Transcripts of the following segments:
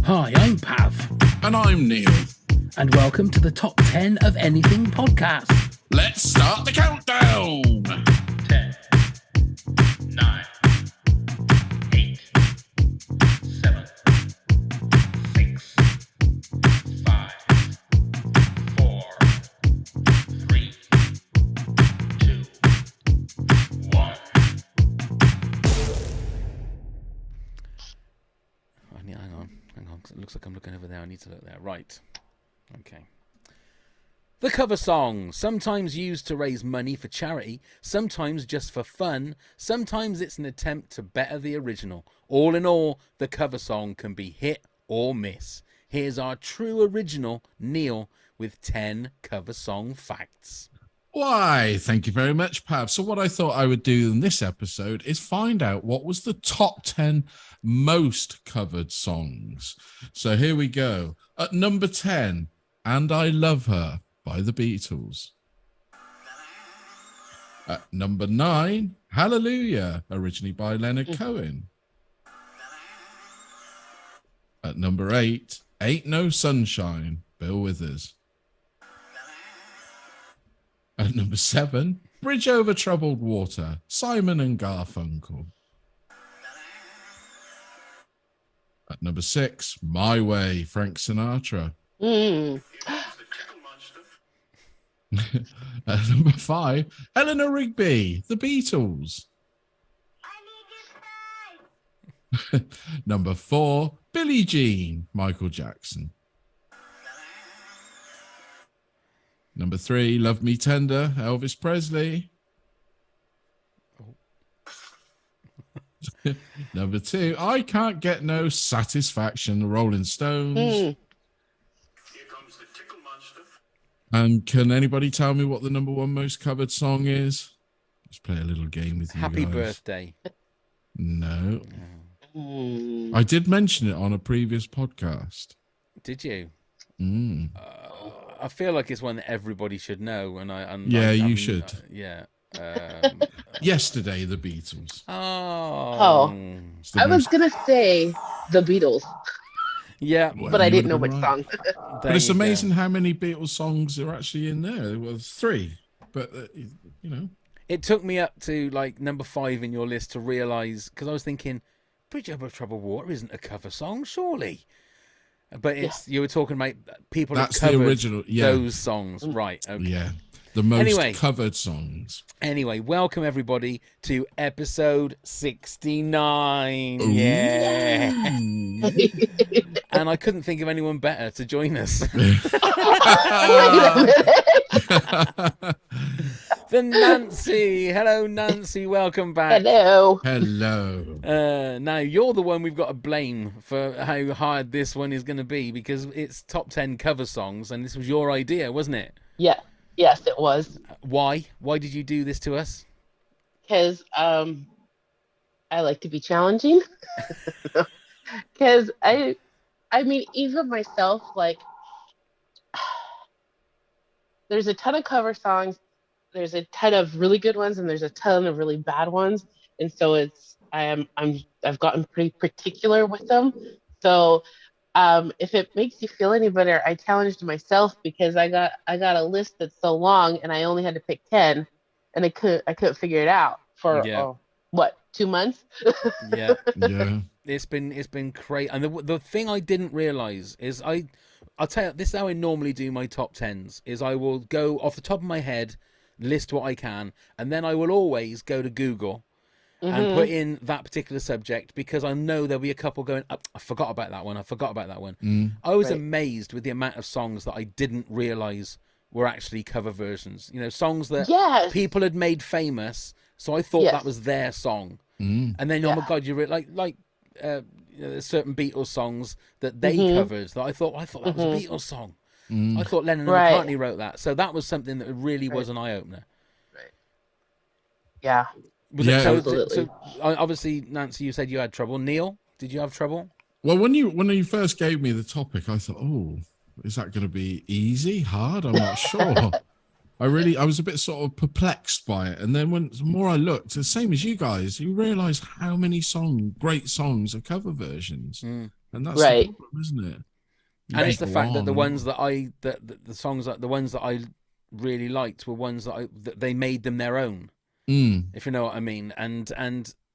Hi, I'm Pav. And I'm Neil. And welcome to the Top 10 of Anything podcast. Let's start the countdown. 10, 9, 8, 7, 6, 5, 4, 3, 2, 1. Hang on, 'cause it looks like I'm looking over there. I need to look there. Right. Okay. The cover song, sometimes used to raise money for charity, sometimes just for fun, sometimes it's an attempt to better the original. All in all, the cover song can be hit or miss. Here's our true original, Neil, with 10 cover song facts. Why, thank you very much, Pav. So what I thought I would do in this episode is find out what was the top 10 most covered songs. So here we go. At number 10, And I Love Her by the Beatles. At number 9, Hallelujah, originally by Leonard Cohen. At number 8, Ain't No Sunshine, Bill Withers. At number 7, Bridge Over Troubled Water, Simon and Garfunkel. At number 6, My Way, Frank Sinatra. At number 5, Eleanor Rigby, The Beatles. Number 4, Billie Jean, Michael Jackson. Number 3, Love Me Tender, Elvis Presley. Number 2, I Can't Get No Satisfaction, The Rolling Stones. Here comes the tickle monster. And can anybody tell me what the number 1 most covered song is? Let's play a little game with you Happy guys. birthday. No. I did mention it on a previous podcast. Did you? Mm. I feel like it's one that everybody should know. You should. Yeah. Yesterday, the Beatles. Oh. It's the I was most- gonna say the Beatles, Yeah. Well, but I you didn't know would've which been right. song. But it's amazing how many Beatles songs are actually in there. There were 3, but you know. It took me up to like number 5 in your list to realise, because I was thinking, Bridge Over Troubled Water isn't a cover song, surely. But you were talking about people That's that the covered original. Yeah, those songs, right? Okay. yeah, the most Anyway. covered songs. Anyway, welcome everybody to episode 69. Ooh. Yeah. And I couldn't think of anyone better to join us than Nancy. Hello, Nancy. Welcome back. Hello. Hello. Now, you're the one we've got to blame for how hard this one is going to be, because it's top 10 cover songs, and this was your idea, wasn't it? Yeah. Yes, it was. Why? Why did you do this to us? Because I like to be challenging. Because I mean, even myself, like, there's a ton of cover songs. There's a ton of really good ones, and there's a ton of really bad ones. And so I've gotten pretty particular with them. So if it makes you feel any better, I challenged myself because I got a list that's so long, and I only had to pick 10, and I couldn't figure it out for 2 months. Yeah. Yeah. It's been crazy. And the thing I didn't realize is I'll tell you, this is how I normally do my top 10s, is I will go off the top of my head, list what I can, and then I will always go to Google and put in that particular subject, because I know there'll be a couple going, oh, I forgot about that one. I was amazed with the amount of songs that I didn't realize were actually cover versions. You know, songs that people had made famous, so I thought that was their song. And then, oh my God, you like there's certain Beatles songs that they covered that I thought that was a Beatles song. I thought Lennon and McCartney wrote that. So that was something that really was an eye-opener. Right. Yeah. So obviously, Nancy, you said you had trouble. Neil, did you have trouble? Well, when you first gave me the topic, I thought, oh, is that going to be easy, hard? I'm not sure. I was a bit sort of perplexed by it. And then the more I looked, the same as you guys, you realize how many great songs are cover versions. And that's the Right. problem, isn't it? You And can it's the go fact that the on and ones on. that the songs that the ones that I really liked were ones that they made them their own, Mm, if you know what I mean. And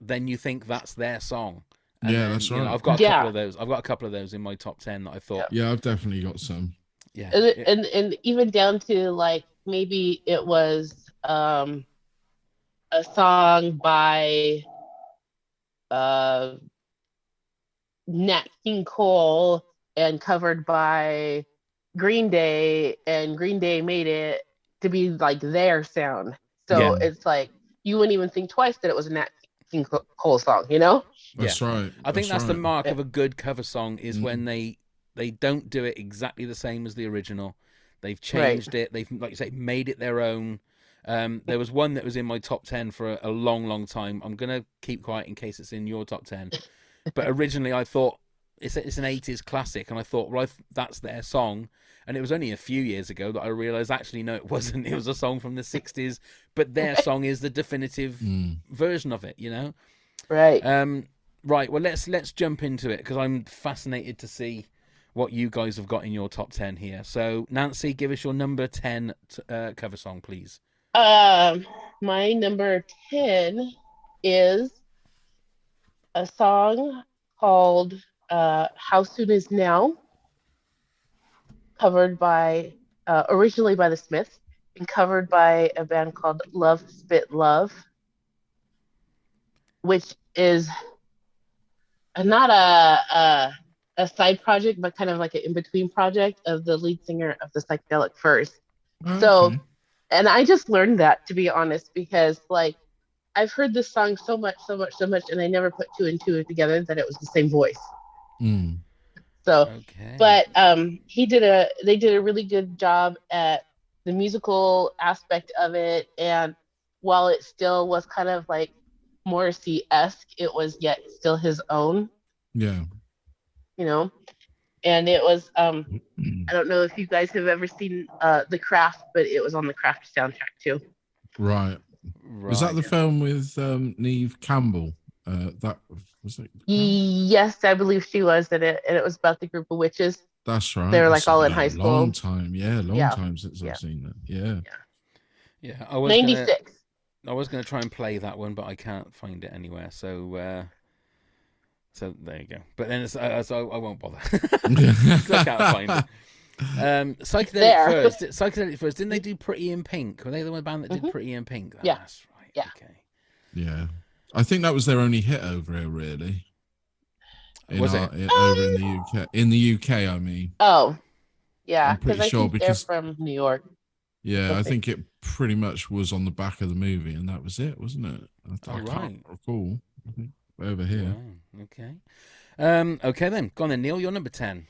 then you think that's their song, and yeah, then that's right. I've got a couple Yeah. of those. I've got a couple of those in my top 10 that I thought, Yeah, I've definitely got some. yeah, And even down to like maybe it was a song by uh Nat King Cole and covered by Green Day, and Green Day made it to be like their sound. So yeah, Mm, it's like you wouldn't even think twice that it was a Nat King Cole song, you know? yeah. that's right. I think That's that's the right. mark of a good cover song is when Mm, they don't do it exactly the same as the original. They've Right. changed it. They've, like you say, made it their own. There was one that was in my top 10 for a long, long time. I'm gonna keep quiet in case it's in your top 10. But originally, I thought it's an 80s classic, and I thought, well, that's their song. And it was only a few years ago that I realized actually no, it wasn't. It was a song from the 60s, but their song is the definitive mm. version of it. You know. Right. Um, right. Well, let's jump into it because I'm fascinated to see what you guys have got in your top 10 here. So, Nancy, give us your number 10 cover song, please. Um, my number 10 is a song called How Soon Is Now, covered by originally by the Smiths and covered by a band called Love Spit Love, which is not a side project, but kind of like an in between project of the lead singer of the Psychedelic Furs. So, Okay. and I just learned that, to be honest, because like I've heard this song so much, so much, so much, and I never put two and two together that it was the same voice. Mm, So, Okay. but they did a really good job at the musical aspect of it, and while it still was kind of like Morrissey-esque, it was yet still his own, yeah. you know. And it was I don't know if you guys have ever seen The Craft, but it was on the Craft soundtrack too. Right. Was that Right. the film with Neve Campbell? That was it. The Craft? Yes, I believe she was in it, and it was about the group of witches. That's They right. were like That's all in a high long school. time. Yeah, long Yeah, time since I've yeah, seen that. Yeah. yeah. Yeah, 96. I was gonna try and play that one, but I can't find it anywhere. So there you go. But then so I won't bother because I can't find it. It's there. Psychedelic First. Didn't they do Pretty in Pink? Were they the one band that did Hmm. Pretty in Pink? Ah, Yeah, that's right. yeah. Okay. Yeah. I think that was their only hit over here, really. Was it? Over in Um, the UK. In the UK, I mean. oh, yeah, I'm because pretty I sure think they're because from New York. yeah, I I think. think it pretty much was on the back of the movie, and that was it, wasn't it? Oh I can't right. recall. I think over here. Wow. Okay. Okay then. Go on then, Neil. You're number 10.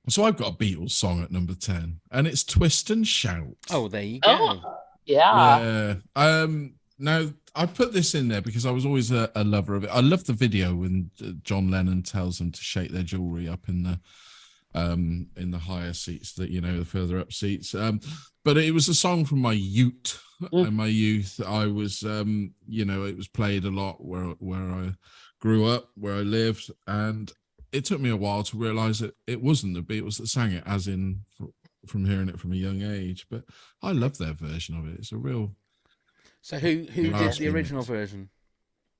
So I've got a Beatles song at number 10, and it's Twist and Shout. Oh, there you go. Oh, yeah. Yeah. Now I put this in there because I was always a lover of it. I love the video when John Lennon tells them to shake their jewelry up in the higher seats, that the further up seats. But it was a song from my youth. Mm. In my youth, I was it was played a lot where I grew up, where I lived, and it took me a while to realize that it wasn't the Beatles that sang it, as in from hearing it from a young age. But I love their version of it. It's a real So who did the raspy original mix. version?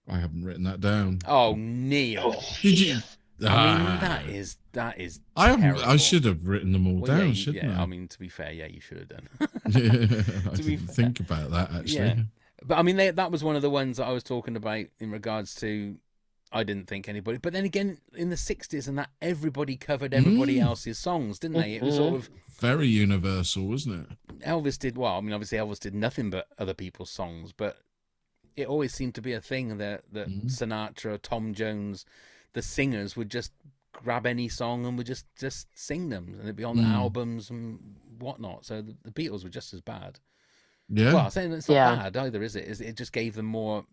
I haven't written that down. Oh, Oh, Neil. Did you? jeez. I mean, Ah, that is I haven't. terrible. I should have written them all Well, yeah, down, shouldn't yeah. I? I mean, to be fair, yeah, you should have done. I To be didn't fair, think about that actually. yeah. But I mean, that was one of the ones that I was talking about in regards to. I didn't think anybody, but then again, in the '60s and that, everybody covered everybody Mm, else's songs, didn't they? It was sort Mhm. of very universal, wasn't it? Elvis did well. I mean, obviously Elvis did nothing but other people's songs, but it always seemed to be a thing that Mm, Sinatra, Tom Jones, the singers would just grab any song and would just sing them, and it'd be on the mm. albums and whatnot. So the Beatles were just as bad. Yeah. Well, I'm saying it's not Yeah. bad either, is it? It just gave them more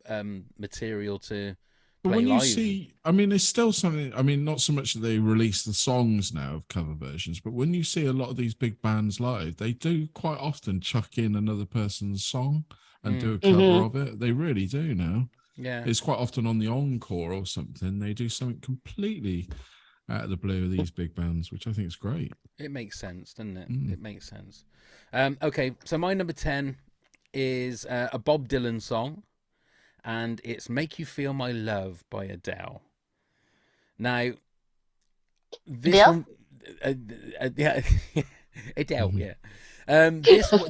material to But play when you live. see, I mean, there's still something. I mean, not so much that they release the songs now of cover versions, but when you see a lot of these big bands live, they do quite often chuck in another person's song and do Mm, a cover Mhm. of it. They really do now. yeah. It's quite often on the encore or something. They do something completely out of the blue of these big bands, which I think is great. It makes sense, doesn't it? Mm. It makes sense. Okay, so my number 10 is a Bob Dylan song, and it's "Make You Feel My Love" by Adele. Now, this Adele? one, yeah, Adele, Mhm. yeah.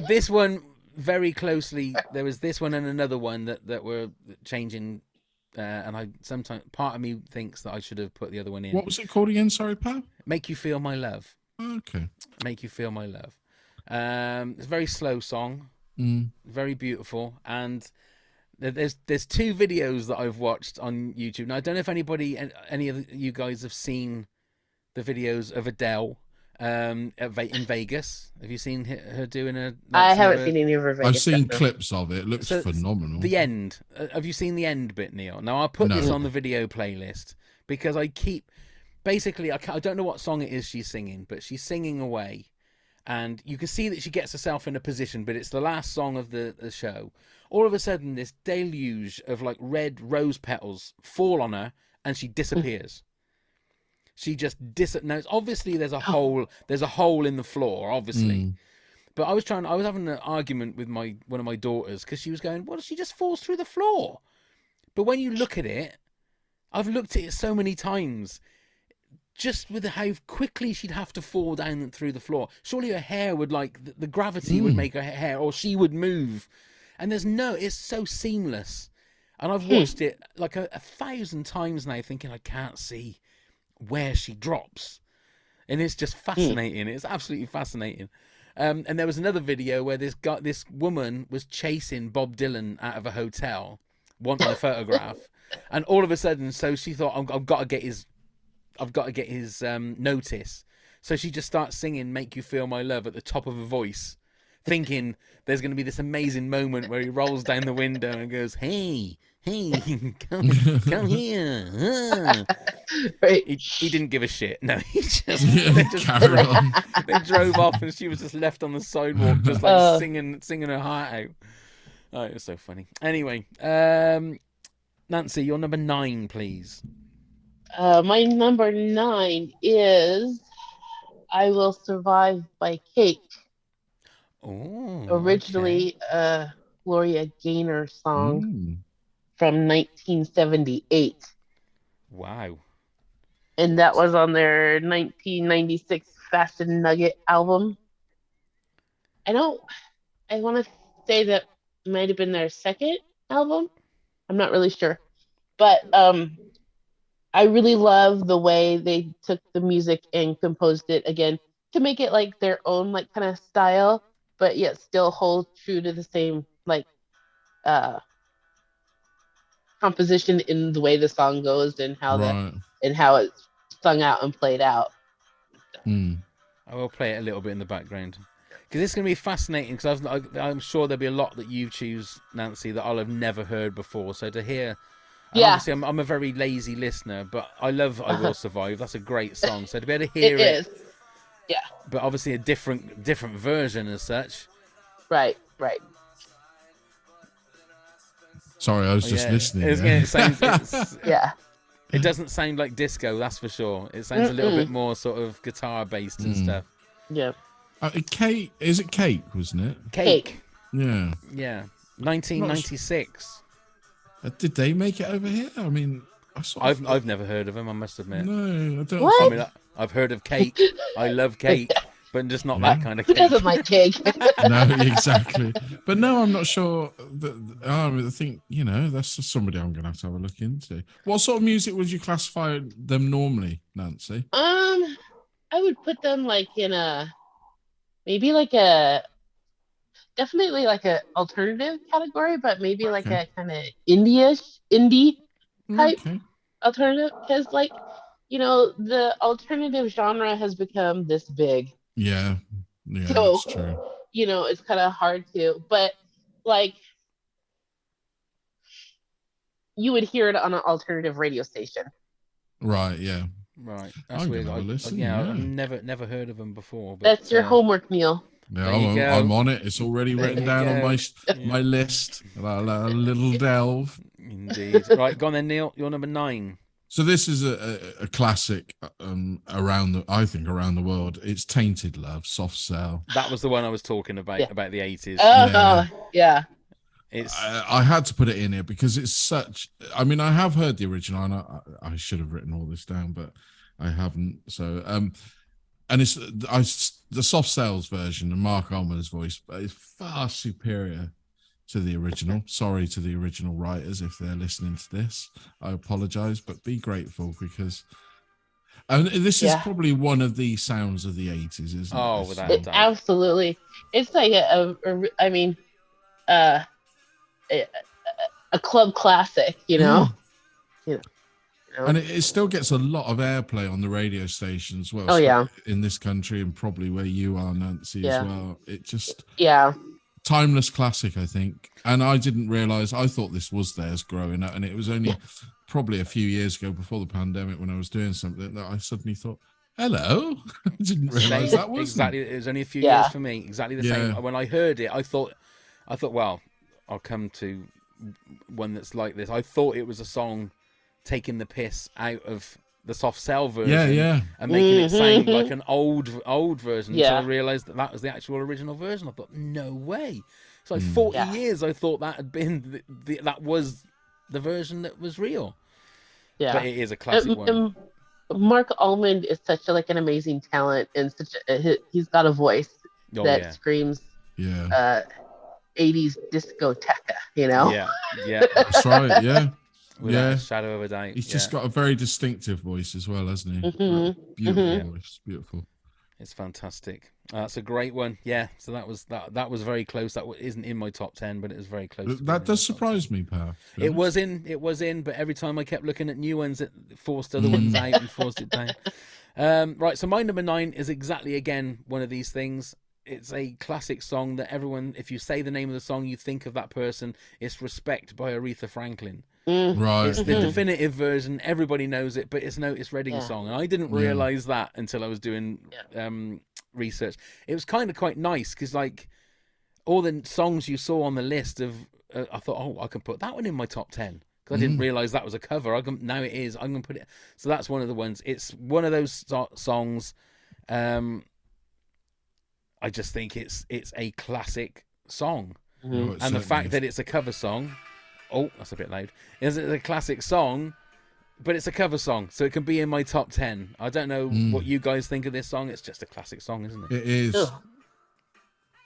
This one very closely. There was this one and another one that were changing, and I sometimes part of me thinks that I should have put the other one in. What was it called again? Sorry, pal. "Make You Feel My Love." Okay. "Make You Feel My Love." It's a very slow song, Mm. very beautiful, and there's two videos that I've watched on YouTube. Now I don't know if any of you guys have seen the videos of Adele in Vegas. Have you seen her doing I some of haven't her? seen any of her I've Vegas seen stuff. No. clips of it. It looks So phenomenal. the end. Have you seen the end bit, Neil? Now I'll put this No. on the video playlist because I keep basically I don't know what song it is she's singing, but she's singing away, and you can see that she gets herself in a position, but it's the last song of the show. All of a sudden, this deluge of like red rose petals fall on her, and she disappears. She just now, obviously, there's a hole. There's a hole in the floor, obviously. Mm. But I was having an argument with one of my daughters because she was going, "Well, she just falls through the floor." But when you look at it, I've looked at it so many times. Just with how quickly she'd have to fall down through the floor. Surely her hair would the gravity would make her hair, or she would move. And it's so seamless. And I've watched it like a 1,000 times now, thinking I can't see where she drops. And it's just fascinating. It's absolutely fascinating. And there was another video where this woman was chasing Bob Dylan out of a hotel, wanting a photograph. And all of a sudden, so she thought, I've got to get his notice. So she just starts singing "Make You Feel My Love" at the top of her voice, thinking there's going to be this amazing moment where he rolls down the window and goes, "Hey, come here." Right. He didn't give a shit. No, he just, Carry on. they drove off, and she was just left on the sidewalk, just like singing her heart out. Oh, it was so funny. Anyway, Nancy, your number 9, please. My number 9 is "I Will Survive" by Cake. Oh, Originally a Gloria Gaynor song Mm. from 1978. Wow. And that was on their 1996 Fast and Nugget album. I want to say that might have been their second album. I'm not really sure. But I really love the way they took the music and composed it again to make it like their own like kind of style, but yet still hold true to the same like composition in the way the song goes and how Right. how it's sung out and played out. Mm. I will play it a little bit in the background because it's going to be fascinating. Because I'm sure there'll be a lot that you choose, Nancy, that I'll have never heard before. So to hear, and obviously I'm a very lazy listener, but I love "I Will Survive." That's a great song. So to be able to hear it, is. Yeah. but obviously a different version as such. Right. Sorry, I was just listening. Yeah. It doesn't sound like disco, that's for sure. It sounds a little bit more sort of guitar based and stuff. Yeah. Cake, is it Cake, wasn't it? Cake. Yeah. Yeah. 1996. Did they make it over here? I mean, I've never heard of them, I must admit. No, I don't. What? I mean, I've heard of Cake. I love cake, but just not that kind of Who cake. doesn't like cake? No, exactly. But no, I'm not sure. I think, that's just somebody I'm going to have a look into. What sort of music would you classify them normally, Nancy? I would put them like in maybe like a definitely like a alternative category, but maybe like a kind of indie type alternative, because like the alternative genre has become this big. Yeah, So, that's true. It's kind of hard to, but like you would hear it on an alternative radio station. Right, yeah. Right, that's I'm weird. gonna have a listen, I've never heard of them before. But, That's your homework, Neil. Yeah, I'm on it. It's already written down on my list. A little delve. Indeed. Right, go on then, Neil. You're number 9. So this is a classic around the world. It's Tainted Love, Soft Cell. That was the one I was talking about Yeah. the 80s. Oh, yeah. It's I had to put it in here because it's such. I mean, I have heard the original, and I should have written all this down, but I haven't. So, and it's the Soft Cells version, and Mark Almoner's voice, is far superior to the original. Sorry to the original writers if they're listening to this. I apologize, but be grateful because. And this is probably one of the sounds of the 80s, isn't it? Oh, without a doubt. Absolutely. It's like I mean, a club classic, you know. You know. And it still gets a lot of airplay on the radio stations. Well, oh yeah, in this country and probably where you are, Nancy, as well. It just timeless classic, I think. And I didn't realize. I thought this was theirs growing up, and it was only probably a few years ago before the pandemic when I was doing something that I suddenly thought, hello. I didn't realize that was exactly. It was only a few years for me. Exactly the same. When I heard it, I thought, well, I'll come to one that's like this. I thought it was a song taking the piss out of the Soft Cell version, and making it sound like an old version. Until I realized that was the actual original version. I thought, no way. So 40 years, I thought that had been that was the version that was real. Yeah, but it is a classic one. Mark Almond is such an amazing talent, and he's got a voice that screams 80s discoteca, you know. Yeah, that's right. Yeah. Without a shadow of a doubt. He's just got a very distinctive voice as well, hasn't he? Beautiful voice. Beautiful. It's fantastic. That's a great one. Yeah. So that was very close. That isn't in my top 10, but it was very close. That does surprise me, pal. It was in, but every time I kept looking at new ones, it forced other ones out and forced it down. Right. So my number 9 is exactly again one of these things. It's a classic song that everyone, if you say the name of the song, you think of that person. It's Respect by Aretha Franklin. Right. It's the definitive version. Everybody knows it, but it's an Otis Redding song. And I didn't realize that until I was doing research. It was kind of quite nice because all the songs you saw on the list of, I thought, I can put that one in my top 10. Because I didn't realize that was a cover. Now it is. I'm going to put it. So that's one of the ones. It's one of those songs. I just think it's a classic song. And the fact that it's a cover song, that's a bit loud. It's a classic song, but it's a cover song, so it can be in my top 10. I don't know what you guys think of this song. It's just a classic song, isn't it? It is. Ugh.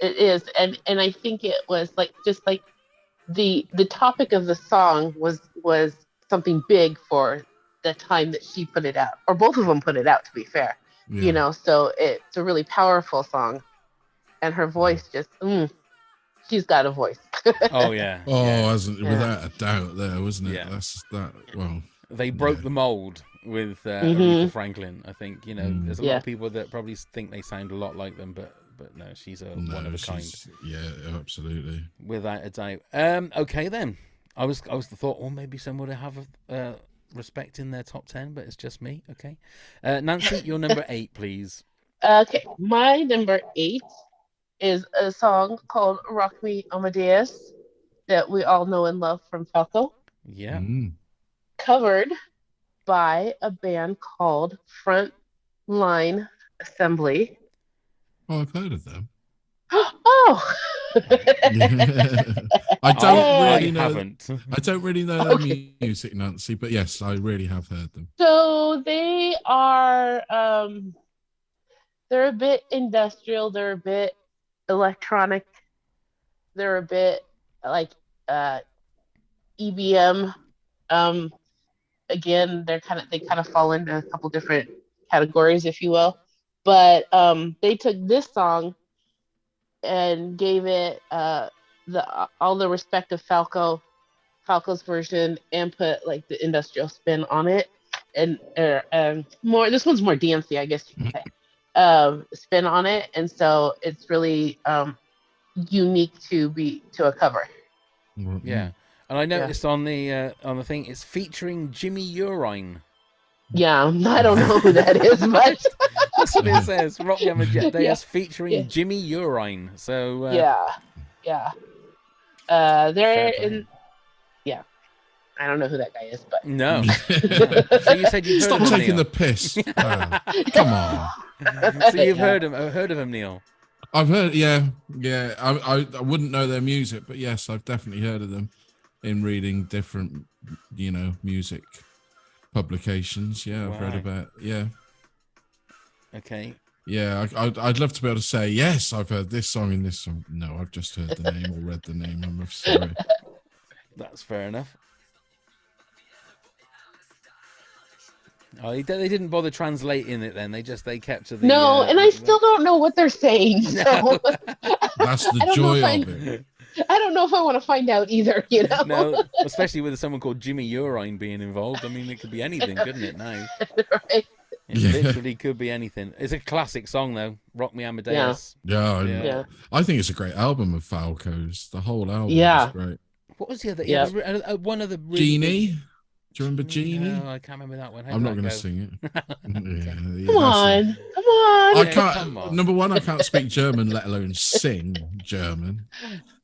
It is, and I think it was the topic of the song was something big for the time that she put it out, or both of them put it out. To be fair, you know, so it's a really powerful song, and her voice just. She's got a voice. Without a doubt there, wasn't it? Yeah. That's that. Well, they broke the mold with Aretha Franklin. I think, you know, there's a lot of people that probably think they sound a lot like them, but no, she's one of a kind. Yeah, absolutely. Without a doubt. Okay then. I was the thought, maybe someone would have Respect in their top 10, but it's just me. Okay. Nancy, your number 8, please. Okay, my number 8 is a song called Rock Me Amadeus that we all know and love from Falco. Yeah. Covered by a band called Front Line Assembly. Oh, I've heard of them. I don't really know their music, Nancy, but yes, I really have heard them. So they are they're a bit industrial, they're a bit electronic, they're a bit like EBM. Again, they kind of fall into a couple different categories, if you will. But they took this song and gave it all the respect of Falco's version, and put the industrial spin on it, and more. This one's more dancey, I guess you could say. Spin on it, and so it's really unique to a cover. Yeah, and I noticed on the thing, it's featuring Jimmy Urine. Yeah, I don't know who that is, but that's what it says. Rock Me Amadeus featuring Jimmy Urine. So they're in. Yeah. I don't know who that guy is, but No. No. So you said you've heard Stop of him, taking Neil. the piss. Come on. So you've Yeah. heard of him, Neil. I've heard, yeah. I wouldn't know their music, but yes, I've definitely heard of them in reading different, music publications. Yeah, I've read Right. about. Yeah, Okay. yeah. I'd love to be able to say yes, I've heard this song and this song. No, I've just heard the name or read the name. I'm sorry. That's fair enough. Oh, they didn't bother translating it then. They kept to the. no, and I still don't know what they're saying. So No. That's the I don't know joy if of it. I don't know if I want to find out either. No, especially with someone called Jimmy Urine being involved. I mean, it could be anything, couldn't it? Now Right? it Yeah. literally could be anything. It's a classic song though. Rock Me Amadeus. Yeah, Yeah. I think it's a great album of Falco's. The whole album Yeah. is great. What was the other? Yeah. One of the really Genie. big- Do you remember Genie? No, I can't remember that one. I'm not going to sing it. Come on, come on. I Yeah, can't. come on. Number one, I can't speak German, let alone sing German.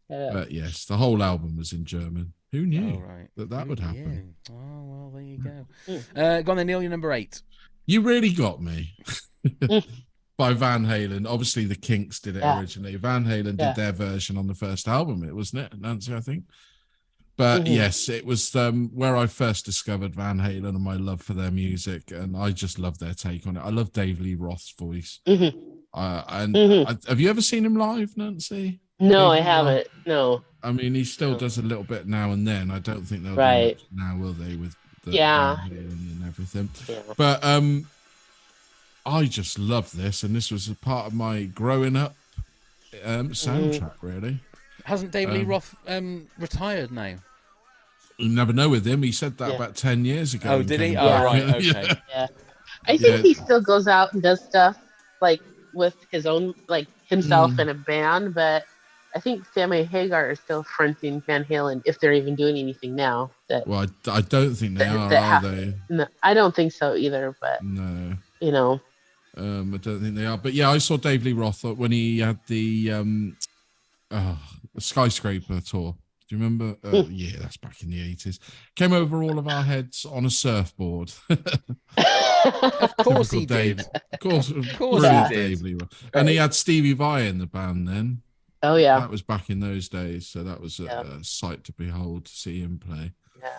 But yes, the whole album was in German. Who knew Oh, right. that would happen? Oh well, there you go. Go on then, Neil. You're number 8. You really got me. By Van Halen. Obviously, the Kinks did it originally. Van Halen did their version on the first album. It wasn't it, Nancy? I think. But yes, it was where I first discovered Van Halen and my love for their music, and I just love their take on it. I love Dave Lee Roth's voice. Have you ever seen him live, Nancy? No, I haven't. No. I mean, he still does a little bit now and then. I don't think they'll do Right. much now, will they? With the Yeah. Van Halen and everything. Yeah. But I just love this, and this was a part of my growing up soundtrack. Really, Hasn't David Lee Roth retired now? you never know with him. He said that Yeah. about 10 years ago. Oh, and did he? came Oh, back. right. Okay. Yeah. I think he still goes out and does stuff like with his own, like himself in a band, but I think Sammy Hagar is still fronting Van Halen if they're even doing anything now. Well, I don't think they are they? No, I don't think so either, but No. I don't think they are. But yeah, I saw Dave Lee Roth when he had the Skyscraper tour. Do you remember? Yeah, that's back in the 80s. Came over all of our heads on a surfboard. Of course he Dave. did. Of course he brilliant did. Dave Lee Roth. And he had Stevie Vai in the band then. Oh yeah. That was back in those days. So that was a sight to behold to see him play. Yeah.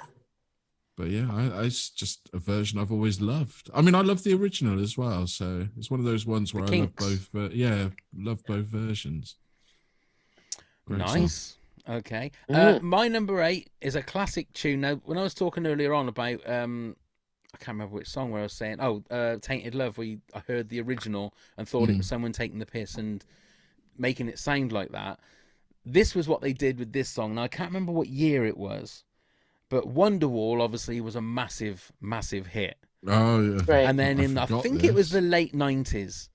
But yeah, it's just a version I've always loved. I mean, I love the original as well. So it's one of those ones where I love both. Love both versions. Great Nice. song. Okay. My number 8 is a classic tune. Now, when I was talking earlier on about, I can't remember which song where I was saying, Tainted Love, I heard the original and thought it was someone taking the piss and making it sound like that. This was what they did with this song. Now, I can't remember what year it was, but Wonderwall obviously was a massive, massive hit. Oh, yeah. Right. And then I think it was the late 90s,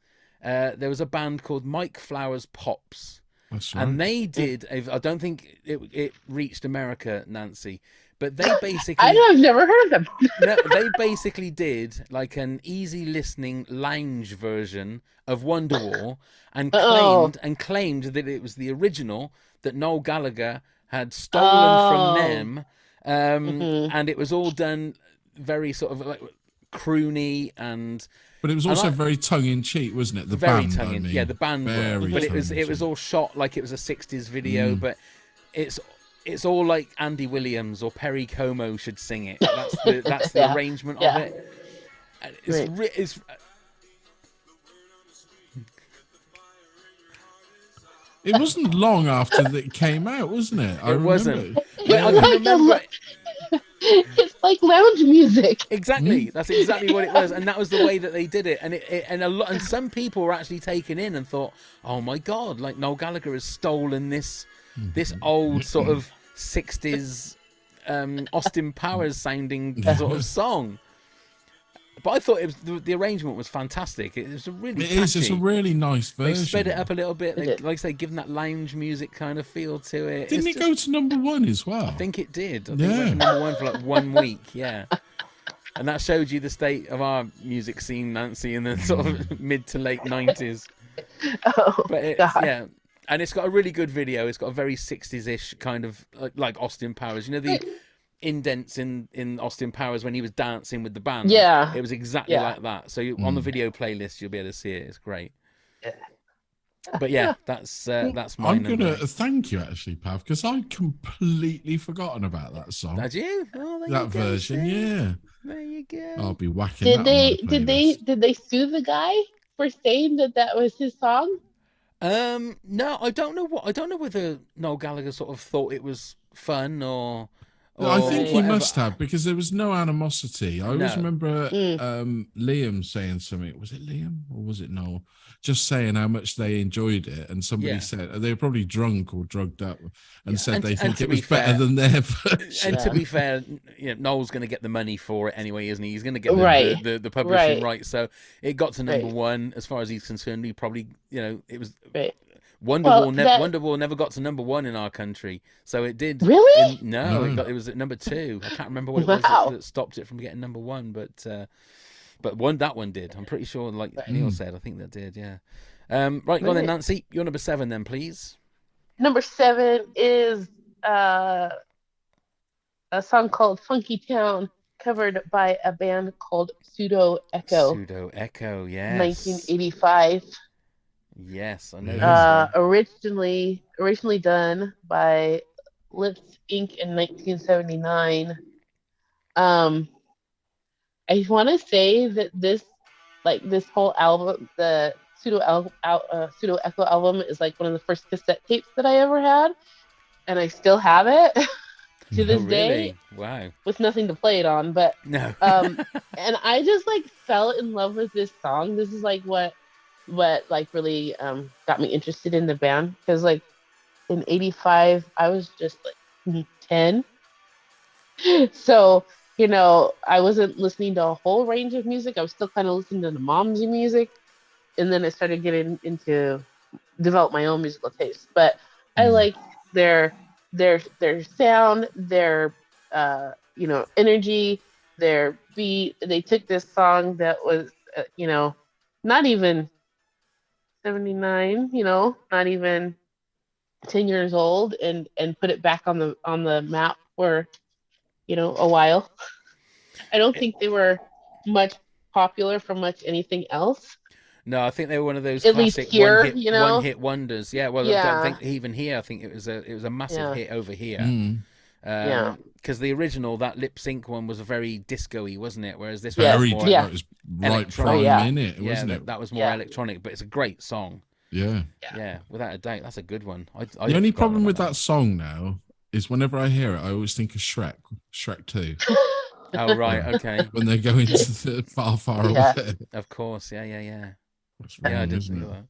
there was a band called Mike Flowers Pops. That's right. And they did. I don't think it reached America, Nancy, but they basically. I've never heard of them. No, they basically did like an easy listening lounge version of Wonderwall, and claimed that it was the original that Noel Gallagher had stolen from them, and it was all done very sort of like croony and. But it was also very tongue-in-cheek, wasn't it? The very band, tongue-in-cheek. Yeah, the band. Very but it was all shot like it was a 60s video. But it's all like Andy Williams or Perry Como should sing it. That's the arrangement of it. And it's It wasn't long after that it came out, wasn't it? It wasn't. Yeah. I can remember. It's like lounge music. Exactly. That's exactly what it was, and that was the way that they did it. And some people were actually taken in and thought, "Oh my God! Like Noel Gallagher has stolen this old sort of 60s Austin Powers sounding sort of song." But I thought the arrangement was fantastic. It was a really It's a really nice version. They sped it up a little bit. They, like I say, given that lounge music kind of feel to it. Didn't it go to number 1 as well? I think it did. I think it went to number 1 for like 1 week. Yeah. And that showed you the state of our music scene, Nancy, in the sort of mid to late 90s. Oh, But God. and it's got a really good video. It's got a very 60s-ish kind of like Austin Powers. You know indents in Austin Powers when he was dancing with the band. Yeah. It was exactly Yeah. like that. So on the video playlist, you'll be able to see it. It's great. Yeah. But yeah, that's my I'm number gonna 8. thank you actually, Pav, because I'd completely forgotten about that song, Did you? Oh, there that you go, version. see? Yeah, There you go. I'll be whacking that on my playlist. Did they sue the guy for saying that was his song? No, I don't know whether Noel Gallagher sort of thought it was fun or I think he whatever. must have, because there was no animosity. I always No. remember Liam saying something. Was it Liam or was it Noel? Just saying how much they enjoyed it, and somebody Yeah. said they were probably drunk or drugged up, and Yeah, said and- they and think to it be was better fair- than their version. And to be fair, Noel's going to get the money for it anyway, isn't he? He's going to get Right. the publishing Right. rights. So it got to number Right. 1 as far as he's concerned. He probably, it was Right. Wonderwall never got to number 1 in our country. So it did. Really? No. It was at number 2. I can't remember what it Wow. was that stopped it from getting number 1, but that one did. I'm pretty sure, like Right. Neil said, I think that did. Yeah. Right, go on then, Nancy. You're number 7 then, please. Number 7 is a song called Funky Town, covered by a band called Pseudo Echo. Pseudo Echo, yes. 1985. Yes, I know Yeah. this one. Originally done by Lips Inc. in 1979. I want to say that this whole album, the Pseudo Echo album, is like one of the first cassette tapes that I ever had, and I still have it to this day. Wow. With nothing to play it on, but No. and I just like fell in love with this song. This is like what like really got me interested in the band, because like in 85 I was just like 10. So, I wasn't listening to a whole range of music. I was still kind of listening to the mom's music, and then I started getting into develop my own musical taste. But I like their sound, their energy, their beat. They took this song that was not even 79, not even 10 years old, and put it back on the map for a while. I don't think they were much popular for much anything else. No, I think they were one of those At least classic here, one hit wonders. Yeah, well, I Yeah. don't think even here. I think it was a massive Yeah. hit over here. Yeah. Because the original, that Lip Sync one, was very disco-y, wasn't it? Whereas this Yes. was Very, more, Yeah. it was right electronic. prime Yeah. in it, yeah, wasn't it? that was more Yeah. electronic, but it's a great song. Yeah. Yeah, without a doubt, that's a good one. The only problem with that song now is whenever I hear it, I always think of Shrek 2, Oh right, okay, when they go into the far Yeah. away. of course, yeah. That's Yeah, I wrong, didn't isn't think it? of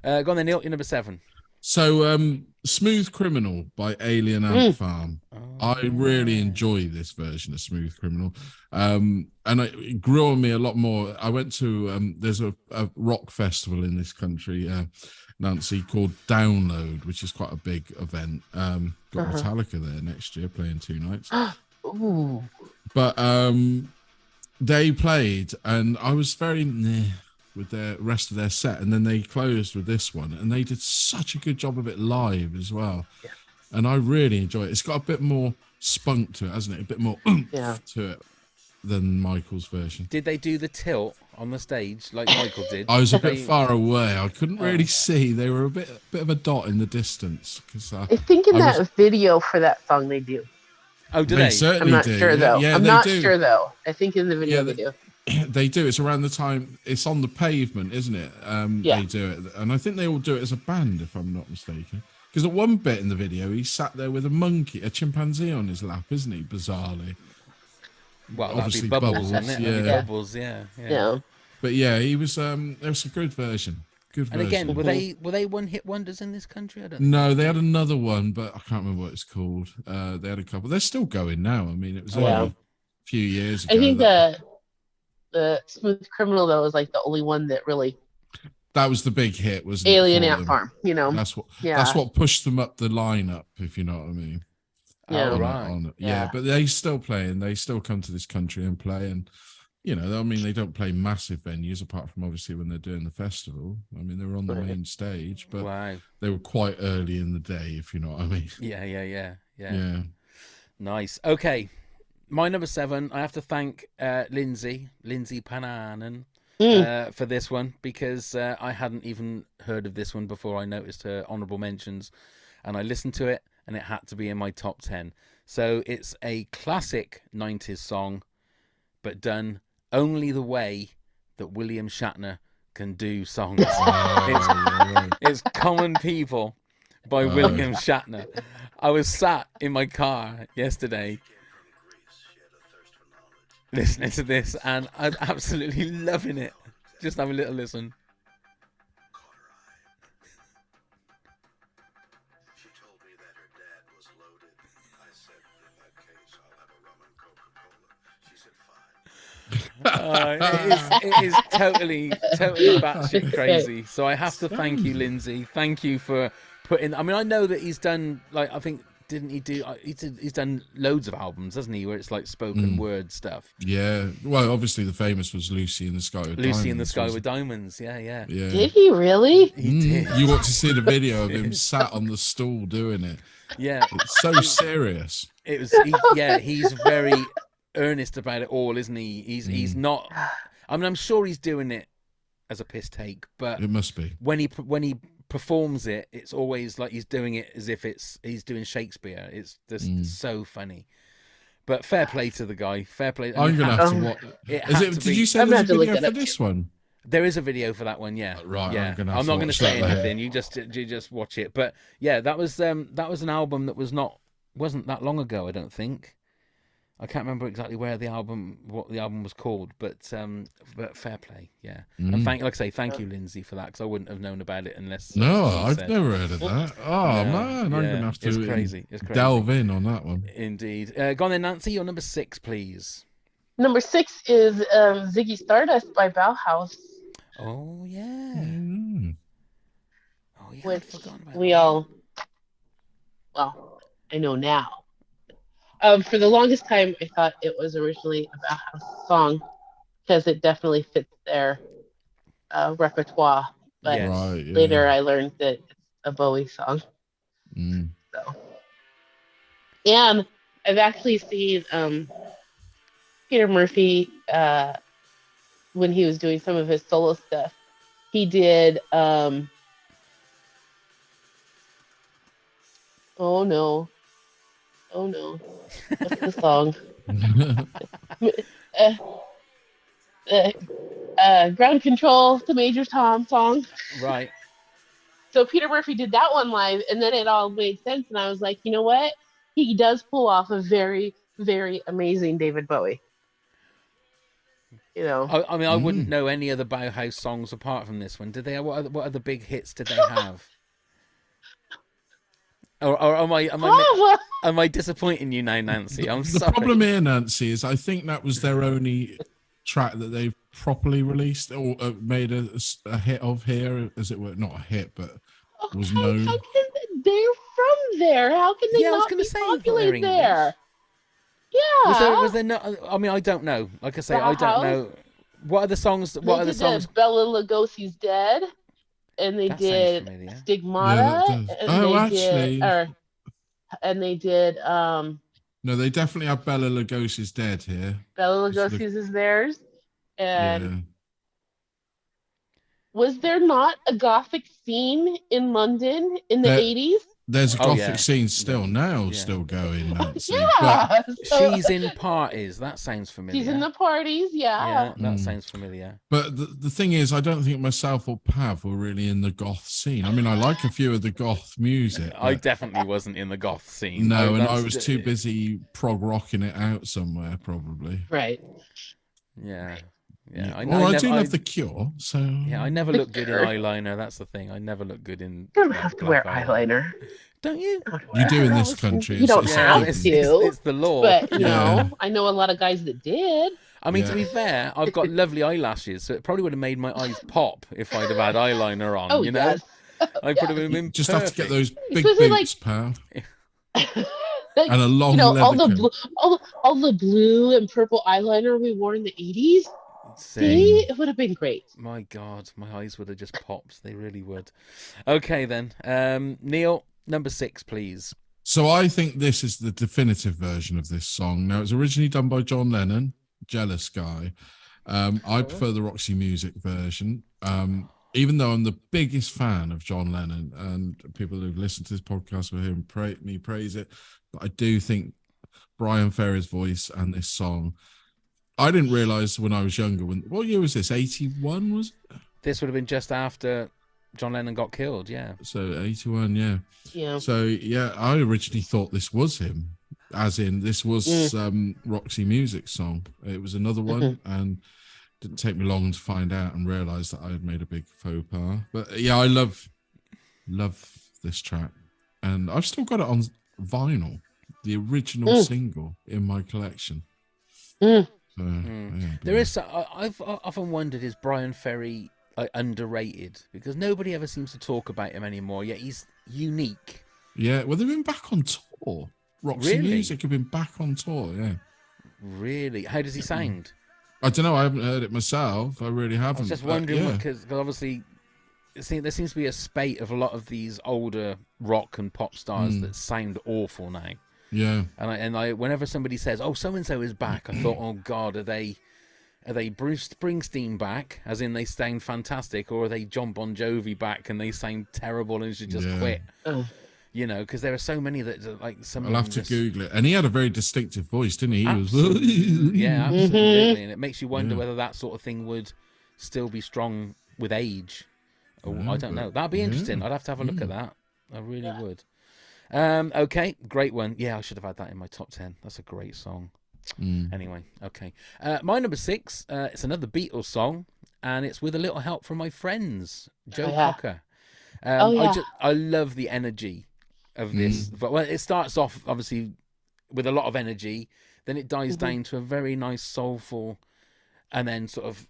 that. Go on then, Neil. You're number 7. So, Smooth Criminal by Alien Ant Farm. Oh, I really enjoy this version of Smooth Criminal, and it grew on me a lot more. I went to there's a rock festival in this country, Nancy, called Download, which is quite a big event. Got Metallica there next year, playing 2 nights. Ooh. But they played, and I was very with the rest of their set, and then they closed with this one, and they did such a good job of it live as well. Yeah. And I really enjoy it. It's got a bit more spunk to it, hasn't it? A bit more Yeah. to it than Michael's version. Did they do the tilt on the stage like Michael did? I was a bit far away. I couldn't really see. They were a bit of a dot in the distance. Because I think in that video for that song they do. Oh, do they they? certainly I'm not do. sure though. Yeah, I'm they not do. sure though. I think in the video Yeah, they do. They do. It's around the time it's on the pavement, isn't it? Yeah. They do it, and I think they all do it as a band, if I'm not mistaken. Because at one bit in the video, he sat there with a chimpanzee on his lap, isn't he? Bizarrely. Well, Obviously that'd be Bubbles, Bubbles, wouldn't it? That'd be yeah. Bubbles, yeah. Yeah. But yeah, he was. It was a good version. Good And version. again, were they one hit wonders in this country? I don't think. No, they had another one, but I can't remember what it's called. They had a couple. They're still going now. I mean, it was only a few years ago. I think the Smooth Criminal though is like the only one that really that was the big hit, wasn't Alien it? for Ant them? Farm, That's what pushed them up the lineup, if you know what I mean. Yeah. Oh, right. Yeah, but they still play, and they still come to this country and play, and I mean, they don't play massive venues apart from obviously when they're doing the festival. I mean, they were on the main stage, but Wow. they were quite early in the day, if you know what I mean. Yeah. Yeah. Nice. Okay, my number 7. I have to thank Lindsay Pananen, Mm. for this one because I hadn't even heard of this one before I noticed her honourable mentions, and I listened to it, and it had to be in my top 10. So it's a classic 90s song, but done only the way that William Shatner can do songs. It's Common People by William Shatner. I was sat in my car yesterday listening to this, and I'm absolutely loving it. Just have a little listen. She told me that her dad was loaded. I said, in that case, I'll have a rum and Coca-Cola. She said, fine. It is totally batshit crazy. So I have to thank you, Lindsay. Thank you for putting. I mean, I know that he's done, like, I think, didn't he do? He's done loads of albums, hasn't he? Where it's like spoken word stuff. Yeah. Well, obviously the famous was Lucy in the Sky with Diamonds. Lucy in the Sky with Diamonds. Yeah. Yeah. Did he really? He did. You ought to see the video of him sat on the stool doing it. Yeah. It's so serious. It was. He's very earnest about it all, isn't he? He's not. I mean, I'm sure he's doing it as a piss take, but It must be. when he performs it, it's always like he's doing it as if he's doing Shakespeare. It's just so funny. But fair play to the guy. Fair play. I'm gonna have to watch. Did you say there's a video for this one? There is a video for that one, yeah. Right. Yeah. I'm not going to say anything. You just watch it. But yeah, that was an album that wasn't that long ago, I don't think. I can't remember exactly what the album was called, but fair play, yeah. And like I say, thank you, Lindsay, for that, because I wouldn't have known about it unless. No, I've never heard of that. Oh man, I'm gonna have to it's crazy. delve in on that one. Indeed. Go on then, Nancy. Your number 6, please. Number 6 is Ziggy Stardust by Bauhaus. Oh yeah. Oh yeah. Which I forgot about we that. all. Well, I know now. For the longest time, I thought it was originally a Bauhaus song because it definitely fits their repertoire. But later I learned that it's a Bowie song. So, and I've actually seen Peter Murphy when he was doing some of his solo stuff. He did. Oh no. What's the song? Ground Control, the Major Tom song. Right. So Peter Murphy did that one live, and then it all made sense. And I was like, you know what? He does pull off a very, very amazing David Bowie. You know. I mean, I wouldn't know any other Bauhaus songs apart from this one. Did they? What other big hits did they have? Or am I disappointing you now, Nancy? I'm sorry. The problem here, Nancy, is I think that was their only track that they've properly released or made a hit of here, as it were. Not a hit, but was known. How can they're from there? How can they not be popular there? Yeah. Was there not? I mean, I don't know. Like I say, I don't know. What are the songs? What are the songs? Bela Lugosi's Dead. And they did Stigmata, and they did no, they definitely have Bela Lugosi's Dead here. Bela Lugosi's is theirs. And was there not a gothic scene in London in the 80s? There's a gothic scene still going, Nancy. Yeah. She's in parties. That sounds familiar. She's in the parties, yeah. That sounds familiar. But the thing is, I don't think myself or Pav were really in the goth scene. I mean, I like a few of the goth music. I definitely wasn't in the goth scene. No, and I was too busy prog rocking it out somewhere, probably. Right. Yeah. I do love The Cure, so yeah, I never look good in eyeliner. That's the thing. I never look good in. You don't have to wear eyeliner, don't you? You do in this country. You don't have to. It's the law. But you know, I know a lot of guys that did. I mean, to be fair, I've got lovely eyelashes, so it probably would have made my eyes pop if I'd have had eyeliner on. You know, I would have been just perfect. have to get those big boots, pal. And a long, all the blue and purple eyeliner we wore in the 80s. See, it would have been great. My God, my eyes would have just popped. They really would. Okay, then. Neil, number 6, please. So I think this is the definitive version of this song. Now, it was originally done by John Lennon, Jealous Guy. I prefer the Roxy Music version. Even though I'm the biggest fan of John Lennon, and people who've listened to this podcast will hear me praise it, but I do think Brian Ferry's voice and this song, I didn't realize when I was younger. What year was this? 81 was it? This would have been just after John Lennon got killed. Yeah. So 81, yeah. Yeah. So yeah, I originally thought this was him, as in this was Roxy Music's song. It was another one, and didn't take me long to find out and realize that I had made a big faux pas. But yeah, I love this track, and I've still got it on vinyl, the original single in my collection. So, yeah, There is. I've often wondered, is Brian Ferry underrated? Because nobody ever seems to talk about him anymore. Yet he's unique. Yeah, well, they've been back on tour. Roxy Music have been back on tour. Yeah. Really? How does he sound? I don't know. I haven't heard it myself. I really haven't. I was just wondering because obviously there seems to be a spate of a lot of these older rock and pop stars that sound awful now. Yeah. And I whenever somebody says, "Oh, so and so is back," I thought, "Oh God, are they Bruce Springsteen back, as in they sound fantastic, or are they John Bon Jovi back and they sound terrible and should just quit?" You know, because there are so many that like some. I'll have to Google it. And he had a very distinctive voice, didn't he? Absolutely. Yeah, absolutely. And it makes you wonder whether that sort of thing would still be strong with age. Or, I don't know. That'd be interesting. I'd have to have a look at that. I really would. Okay, great one. Yeah, I should have had that in my top 10. That's a great song. Anyway, okay. My number 6, it's another Beatles song, and it's With a Little Help from My Friends, Joe Cocker. I love the energy of this. But well, it starts off obviously with a lot of energy, then it dies down to a very nice soulful, and then sort of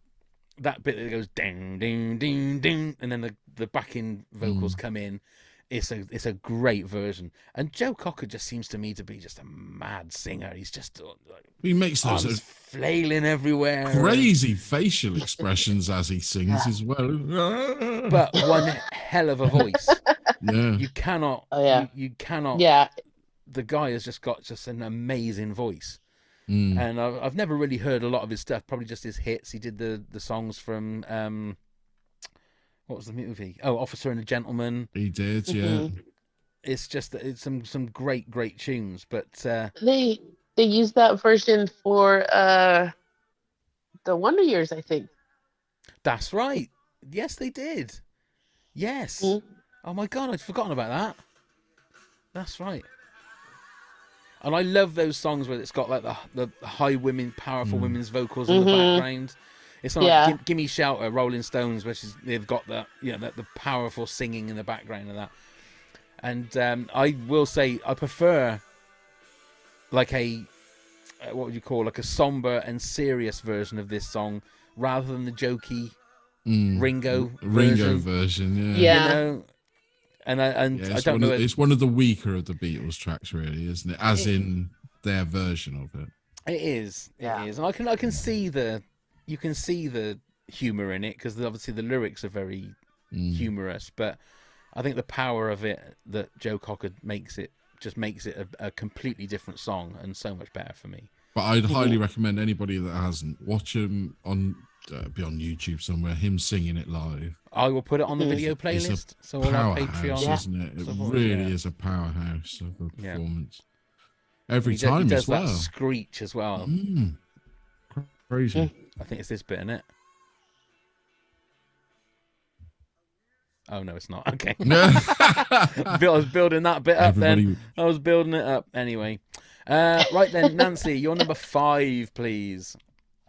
that bit that goes ding ding ding ding, and then the backing vocals come in. It's a great version, and Joe Cocker just seems to me to be just a mad singer. He's just he makes those flailing everywhere, crazy facial expressions as he sings as well. But one hell of a voice. Yeah, you cannot. You cannot. Yeah, the guy has just got an amazing voice, and I've never really heard a lot of his stuff. Probably just his hits. He did the songs from what was the movie? Oh, Officer and a Gentleman. He did, yeah. It's just it's some great tunes, but they used that version for the Wonder Years, I think. That's right. Yes, they did. Yes. Oh my God, I'd forgotten about that. That's right. And I love those songs where it's got like the high powerful women's vocals in the background. It's like Gimme Shelter, Rolling Stones, which is they've got the powerful singing in the background of that. And I will say I prefer like what would you call like a somber and serious version of this song rather than the jokey Ringo version. Yeah. You know, and I don't know. It's one of the weaker of the Beatles tracks, really, isn't it? As in their version of it. It is. It is. And I can see you can see the humor in it because obviously the lyrics are very humorous, but I think the power of it that Joe Cocker makes it a completely different song and so much better for me. But I'd highly recommend anybody that hasn't watch him be on YouTube somewhere. Him singing it live. I will put it on the video playlist. So all our Patreon, isn't it? It really is a powerhouse of a performance. Every time he does as well. That screech as well. Crazy. I think it's this bit in it. Oh no, it's not. Okay. I was building that bit up then. I was building it up anyway. Right then, Nancy, your number 5, please.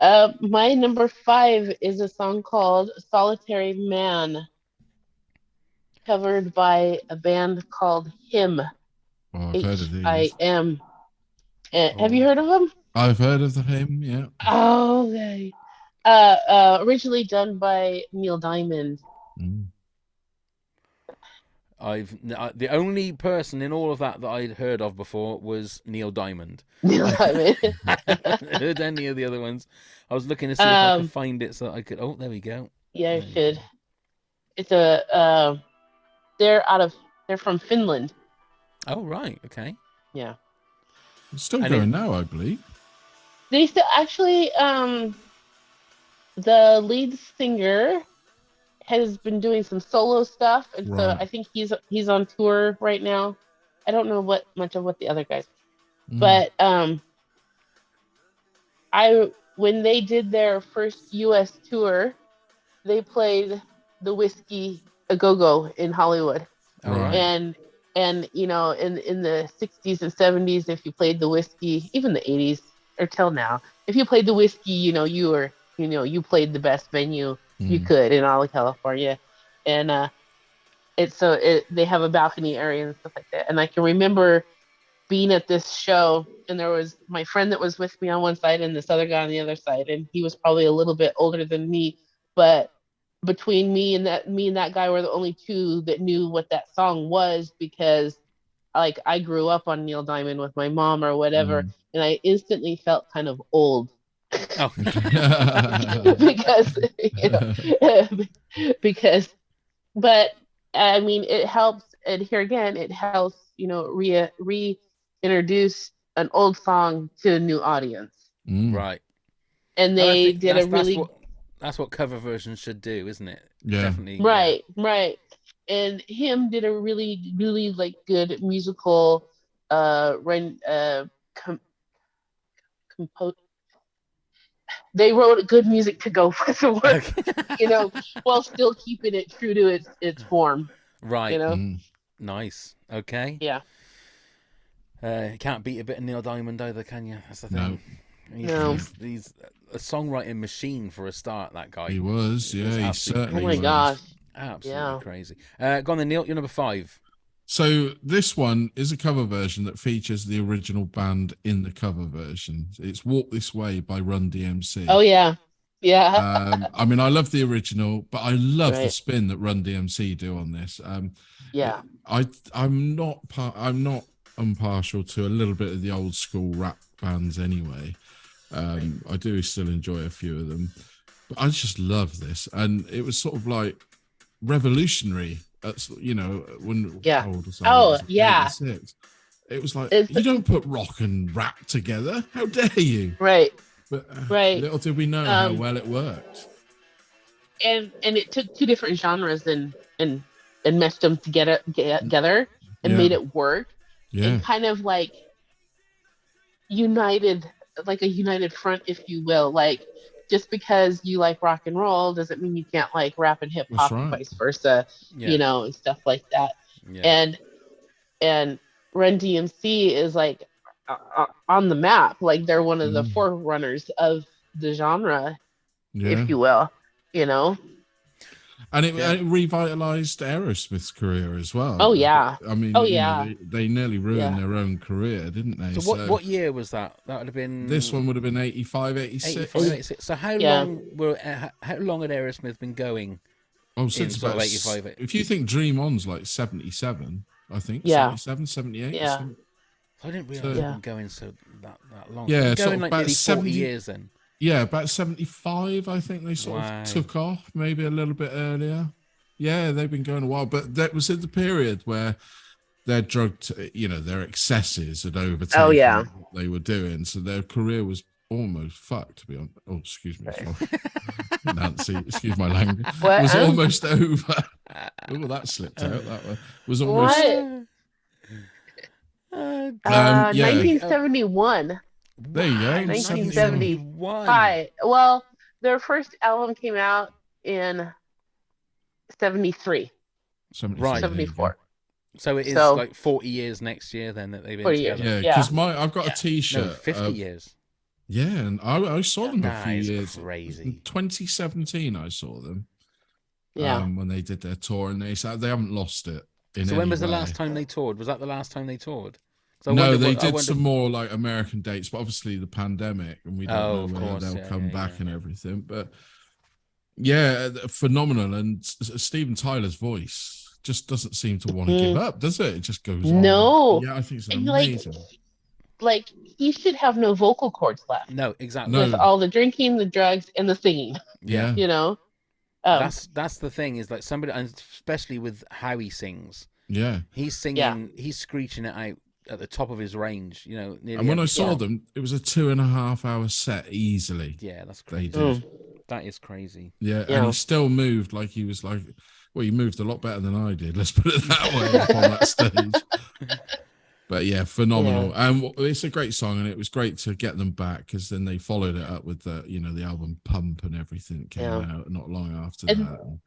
My number 5 is a song called "Solitary Man," covered by a band called Him. Oh, I've heard of these. H-I-M. Have you heard of them? I've heard of the Him. Yeah. Oh, okay. Originally done by Neil Diamond. The only person in all of that I'd heard of before was Neil Diamond. Neil Diamond. I hadn't heard any of the other ones. I was looking to see if I could find it so I could. Oh, there we go. Yeah, you should. It's they're from Finland. Oh, right. Okay. Yeah. It's still And going now, I believe. They still actually, the lead singer has been doing some solo stuff, and so Right. I think he's on tour right now. I don't know much of what the other guys, Mm. but I when they did their first U.S. tour, they played the Whiskey a Go Go in Hollywood, oh, Right. right. and in the 60s and 70s, if you played the Whiskey, even the 80s or till now, if you played the Whiskey, you played the best venue you Mm. could in all of California, and they have a balcony area and stuff like that. And I can remember being at this show, and there was my friend that was with me on one side and this other guy on the other side, and he was probably a little bit older than me, but between me and that guy were the only two that knew what that song was, because like I grew up on Neil Diamond with my mom or whatever, Mm. and I instantly felt kind of old Oh, because because but I mean it helps, and here again it helps, reintroduce an old song to a new audience, Mm. right. and And I they think did a really that's what cover versions should do, isn't it? Yeah. Definitely. Yeah. right, and him did a really really like good musical run com- compose. They wrote good music to go with the work, Okay. while still keeping it true to its form, you Right. know. Mm. Nice. Okay. Yeah. Can't beat a bit of Neil Diamond either, can you? That's the No, thing. He's No. he's he's a songwriting machine for a start. That guy. he was. It was Yeah, he absolutely Oh certainly my crazy. was. gosh. Absolutely Yeah. crazy. Go on then, Neil. You're number 5. So this one is a cover version that features the original band in the cover version. It's "Walk This Way" by Run Oh DMC. yeah. Yeah. I mean, I love the original, but I love the Right. spin that Run DMC do on this. Yeah. I'm not impartial to a little bit of the old school rap bands anyway. I do still enjoy a few of them, but I just love this, and it was sort of like revolutionary. That's when Yeah. how old was I? It Oh was like yeah. 86. It was like, It's you don't put rock and rap together. How dare you? right. But Right. little did we know how well it worked. And it took two different genres and meshed them together and Yeah, made it work, yeah, and kind of like united, like a united front, if you will. Like, just because you like rock and roll doesn't mean you can't like rap and hip that's hop and right. vice versa, Yeah. and stuff like that. Yeah. And Run DMC is like on the map. Like, they're one of the Mm, forerunners of the genre, yeah, if you will. You know? and it, Yeah. it revitalized Aerosmith's career as well. Oh yeah. I mean, Oh yeah. they nearly ruined Yeah. their own career, didn't they? So what year was that? That would have been This one would have been 85, 86. 85, 86. So how Yeah. long how long had Aerosmith been going Oh, in since sort about of 85? if you think Dream On's like 77, I think Yeah. 77, 78. Yeah. I didn't realize So- they'd Yeah. been going that long. Yeah, They've been sort going of like about nearly 40 70 years then. Yeah, about 75, I think they sort Wow. of took off, maybe a little bit earlier. Yeah, they've been going a while, but that was in the period where their their excesses had overtaken Oh, yeah. what they were doing. So their career was almost fucked, to be honest. Oh, excuse me. Right. Sorry. Nancy, excuse my language. What? Was almost over. Oh, that slipped out. That one was almost. What? Yeah. 1971. There you go. 1975. 1971. Well, their first album came out in 73, 73, Right. there you go. 74. So it is So- like 40 years next year then that they've been 40 years. together. Yeah, Yeah. because I've got Yeah. a T-shirt. No, 50 of- years. Yeah, and I saw them a That few is years. crazy. In 2017, I saw them. Yeah. When they did their tour, and they haven't lost it. So when was the way. last time they toured? Was that the last time they toured? So I No, wondered they what- I did wondered- some more like American dates, but obviously the pandemic, and we don't Oh, know of whether course, they'll yeah, come yeah, back yeah. and everything. But yeah, phenomenal. And Steven Tyler's voice just doesn't seem to want to give up, does it? It just goes on. No. Yeah, I think it's And amazing. like he should have no vocal cords left No, exactly. No. with all the drinking, the drugs, and the singing. Yeah. You know. That's the thing is like somebody, and especially with how he sings, Yeah. He's singing, he's screeching it out at the top of his range. You know, nearly And when I every saw song. them, it was a 2.5 hour set easily. Yeah, that's They crazy. did. That is crazy. Yeah, Yeah. and he still moved like he was like, well, he moved a lot better than I did. Let's put it that way up on that stage. But yeah, phenomenal. And it's a great song, and it was great to get them back because then they followed it up with the, you know, the album Pump and everything that came out not long after And that.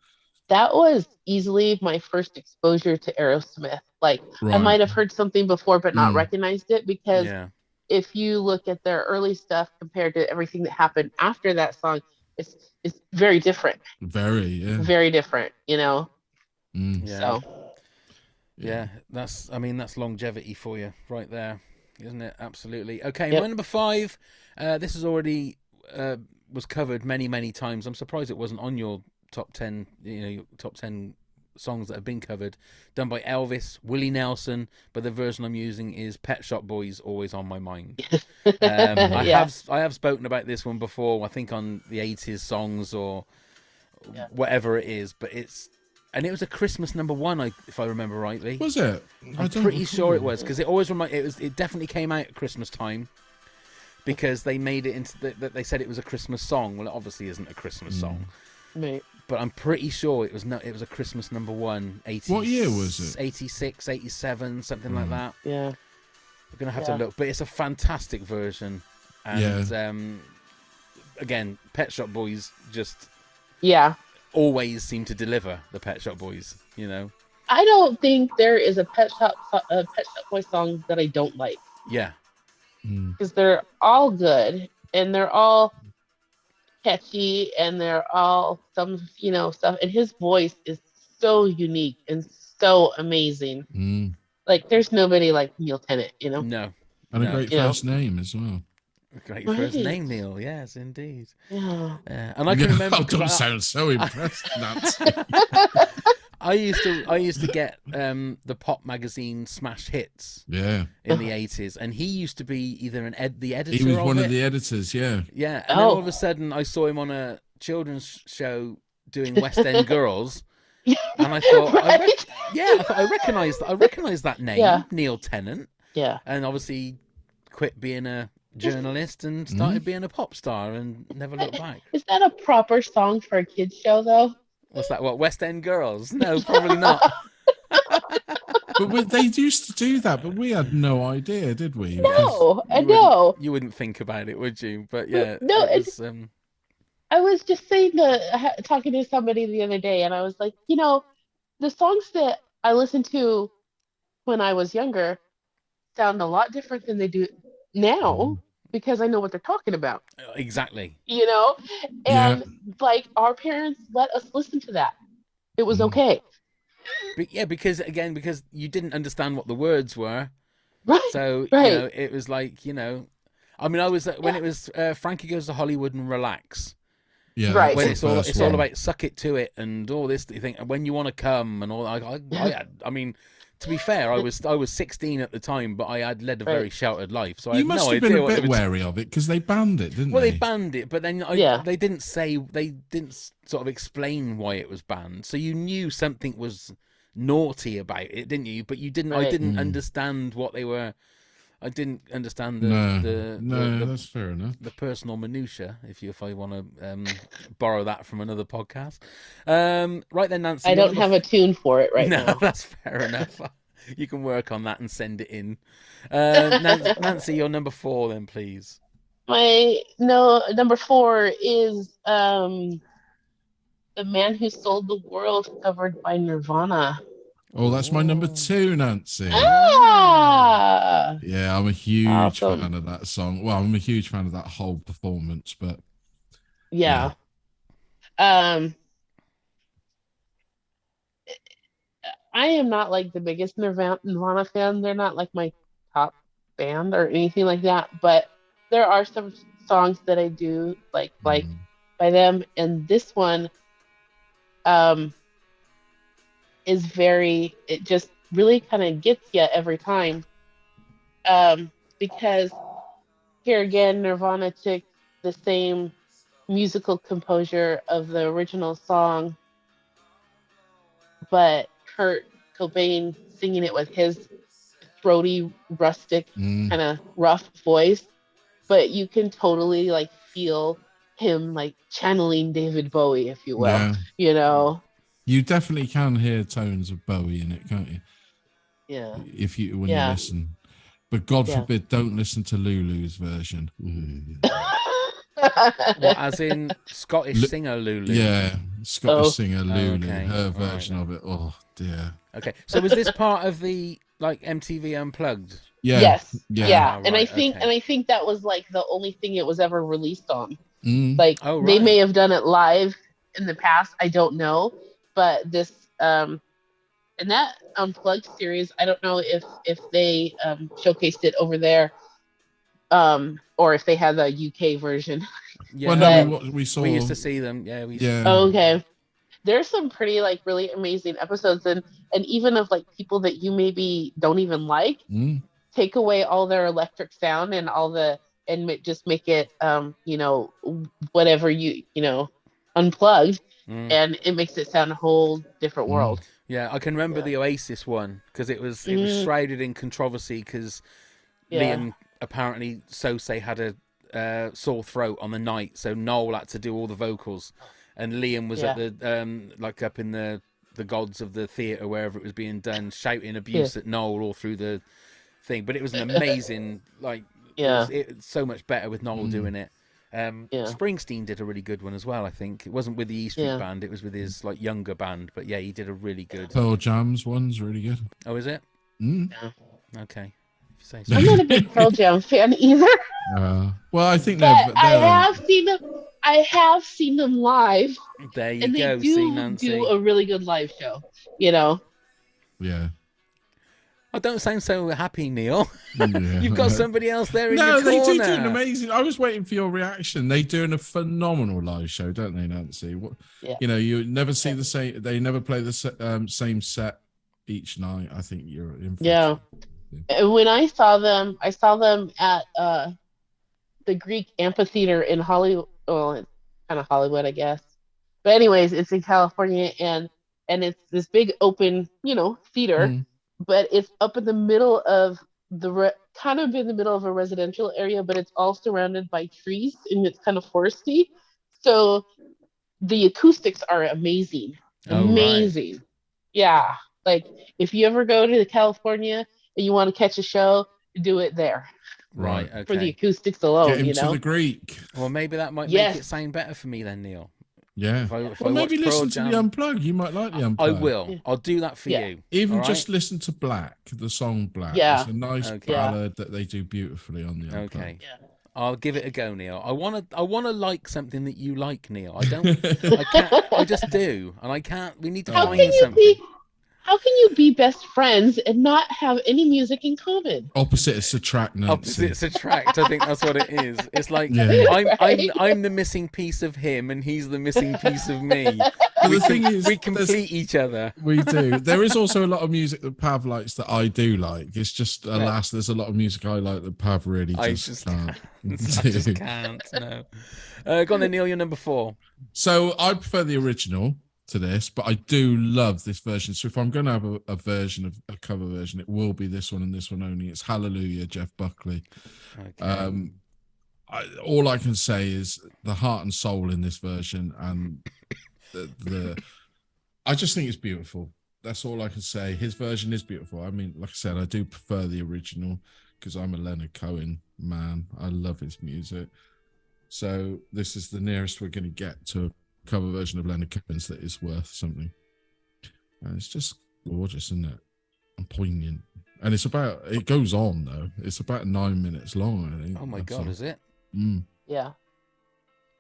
that was easily my first exposure to Aerosmith. Like I Right. might have heard something before but not Mm. recognized it, because Yeah. if you look at their early stuff compared to everything that happened after that song, it's very different. Very, yeah. Very different, you know. Mm. Yeah. So Yeah, that's, I mean, that's longevity for you right there, isn't it? Absolutely. Okay, Yep. my number 5. This is already was covered many times. I'm surprised it wasn't on your top 10. You know, your top 10 songs that have been covered, done by Elvis, Willie Nelson. But the version I'm using is Pet Shop Boys, Always on My Mind. I yeah. have spoken about this one before. I think on the 80s songs or Yeah. whatever it is, but it was a Christmas number 1, if I remember rightly. Was it? I'm pretty sure it was, because it always it definitely came out at Christmas time, because they made it into that they said it was a Christmas song. Well, it obviously isn't a Christmas song, Right. but I'm pretty sure it was a Christmas number 1. 80, What year was it? 86, 87, something like that. Yeah. We're gonna have to look, but it's a fantastic version, and again, Pet Shop Boys just always seem to deliver. The Pet Shop Boys, you know. I don't think there is a Pet Shop Boy song that I don't like. Yeah. Because they're all good and they're all catchy and they're all some, you know, stuff. And his voice is so unique and so amazing. Like there's nobody like Neil Tennant, you know. No. And a great first name as well. Great first name, Neil. Yes, indeed. Yeah. And I can remember. Don't sound so impressed, Nancy. I used to get the pop magazine Smash Hits. Yeah. In the 80s, and he used to be either the editor. He was of one it. of the editors. Yeah. Yeah, and then all of a sudden, I saw him on a children's show doing West End Girls. And I thought, I recognized that name, Neil Tennant. Yeah. And obviously quit being a journalist and started being a pop star and never looked back. Is that a proper song for a kids show though? What's that? What, West End Girls? No, probably not. But they used to do that, but we had no idea, did we? No, I know. You wouldn't think about it, would you? But yeah, no, it was, I was just saying talking to somebody the other day, and I was like, you know, the songs that I listened to when I was younger sound a lot different than they do now because I know what they're talking about. Exactly. You know, and like our parents let us listen to that. It was okay. But yeah, because you didn't understand what the words were. Right. So, you know, it was like, you know, I mean, I was when it was Frankie Goes to Hollywood and Relax. Yeah. Right. When it's all about suck it to it and all this thing, and when you want to come and all. I mean, to be fair, I was 16 at the time, but I had led a very sheltered life, so I had no idea. You must have been a bit wary of it because they banned it, didn't they? Well, they banned it, but then they didn't sort of explain why it was banned. So you knew something was naughty about it, didn't you? But you didn't. I didn't understand what they were. I didn't understand that's fair enough. The personal minutiae, if I want to borrow that from another podcast. Right then, Nancy. I don't have a tune for it now. No, that's fair enough. You can work on that and send it in. Nancy, your number 4 then, please. My number 4 is The Man Who Sold the World, covered by Nirvana. Oh, that's my number 2, Nancy. Ah! Yeah, I'm a huge fan of that song. Well, I'm a huge fan of that whole performance, but yeah. I am not like the biggest Nirvana fan. They're not like my top band or anything like that, but there are some songs that I do like by them, and this one is it just really kind of gets you every time, because here again, Nirvana took the same musical composure of the original song, but Kurt Cobain singing it with his throaty, rustic, Mm, kind of rough voice, but you can totally like feel him like channeling David Bowie, if you will. yeah. You know, You definitely can hear tones of Bowie in it, can't you? yeah, If you when you yeah, listen. But God yeah. forbid, don't listen to Lulu's version. What, as in Scottish Lu- singer Lulu? Yeah, Scottish Oh, singer Oh, Lulu, okay. her All right version then. of it. Oh dear. Okay. So was this part of the like MTV Unplugged? Yeah, yes, yeah. yeah, Ah, right. and Okay. I think that was like the only thing it was ever released on. Mm, Like Oh, they may right. have done it live in the past, I don't know, but this in that unplugged series, I don't know if they showcased it over there, or if they had the UK version. well, Yeah. no, No, we But what we we saw. used to see them. Yeah, we used to see Yeah. them. okay, there's some pretty like really amazing episodes, and even of like people that you maybe don't even like, Mm, take away all their electric sound and all the just make it whatever unplugged, Mm. and it makes it sound a whole different mm, world. Yeah, I can remember Yeah. the Oasis one because it was Mm, shrouded in controversy because yeah. Liam apparently Sosay had a sore throat on the night, so Noel had to do all the vocals, and Liam was at Yeah. the like up in the gods of the theatre wherever it was being done, shouting Yeah. abuse at Noel all through the thing. But it was an amazing like Yeah. it's so much better with Noel mm. doing it. Yeah. Springsteen did a really good one as well. I think it wasn't with the E Street Yeah. Band; it was with his like younger band. But yeah, he did a really good. Pearl Jam's one's really good. Oh, is it? Mm. Yeah. Okay, if you say so. I'm not a big Pearl Jam fan either, Well, I think but they're I have seen them live, There you and they go. See, do Nancy. a really good live show. You know. yeah. I don't sound so happy, Neil. Yeah. You've got somebody else there in No, your they corner. do an amazing. I was waiting for your reaction. They doing a phenomenal live show, don't they, Nancy? What, Yeah. you know, you never see Yeah. the same. They never play the same set each night. I think you're in for a Yeah. treat. And when I saw them at the Greek amphitheater in Hollywood. Well, it's kind of Hollywood, I guess. But anyways, it's in California, and it's this big open, theater, Mm, but it's up in the middle of kind of in the middle of a residential area, but it's all surrounded by trees and it's kind of foresty. So the acoustics are amazing. Oh, right. Amazing. Yeah. Like if you ever go to California and you want to catch a show, do it there Right, right. for the okay. acoustics Get alone, him to the Greek. Well, maybe that might make it Yes. sound better for me then, Neil. Yeah. If Well, I maybe watch Pearl listen to the Jam, Unplug. You might like the Unplug. I will. Yeah. I'll do that for Yeah. you. Even all just right? listen to Black, the song Black. Yeah. It's a nice Okay. ballad that they do beautifully on the Unplug. Okay. Yeah. I'll give it a go, Neil. I wanna like something that you like, Neil. I can't. I just do, and I can't. We need to How find can you something. be how can you be best friends and not have any music in common? Opposites attract, Nancy. Opposites attract. I think that's what it is. It's like Yeah. I'm the missing piece of him, and he's the missing piece of me. But the thing is, We there's- complete each other. we do. There is also a lot of music that Pav likes that I do like. It's just, alas, there's a lot of music I like that Pav really I just just can't. I just can't. No. Go on then, Neil. You're number 4. So I prefer the original to this, but I do love this version. So if I'm going to have a version of a cover version, it will be this one and this one only. It's Hallelujah, Jeff Buckley. Okay. All I can say is the heart and soul in this version, and I just think it's beautiful. That's all I can say. His version is beautiful. I mean, like I said, I do prefer the original because I'm a Leonard Cohen man. I love his music. So this is the nearest we're going to get to a cover version of Leonard Cohen's that is worth something. And it's just gorgeous, isn't it? And poignant. And it goes on though. It's about 9 minutes long, I think. Oh my That's God, all. is it? Mm. Yeah.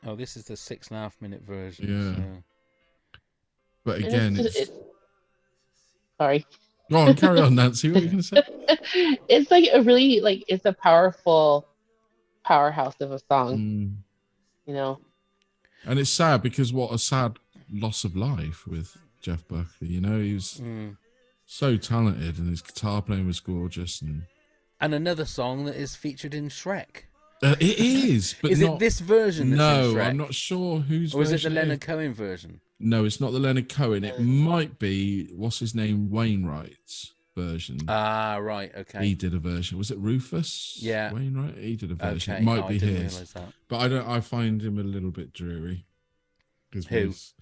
Oh, this is the 6.5 minute version. Yeah. So. But And again, sorry. go on, carry on, Nancy. What are you going to say? It's like a really it's a powerful powerhouse of a song, Mm. you know. And it's sad because what a sad loss of life with Jeff Buckley. You know, he was so talented and his guitar playing was gorgeous. And another song that is featured in Shrek. It is, but is not... it this version that's No, in Shrek? I'm not sure whose Or is it the version Leonard Cohen version? No, it's not the Leonard Cohen. It might be what's his name, Wainwright's version. Ah, right. He Okay. did a version. Was it Rufus? Yeah. Wainwright. He did a version. Okay. It might Oh, be I didn't his. realise that. But I don't. I find him a little bit dreary. His Who? voice.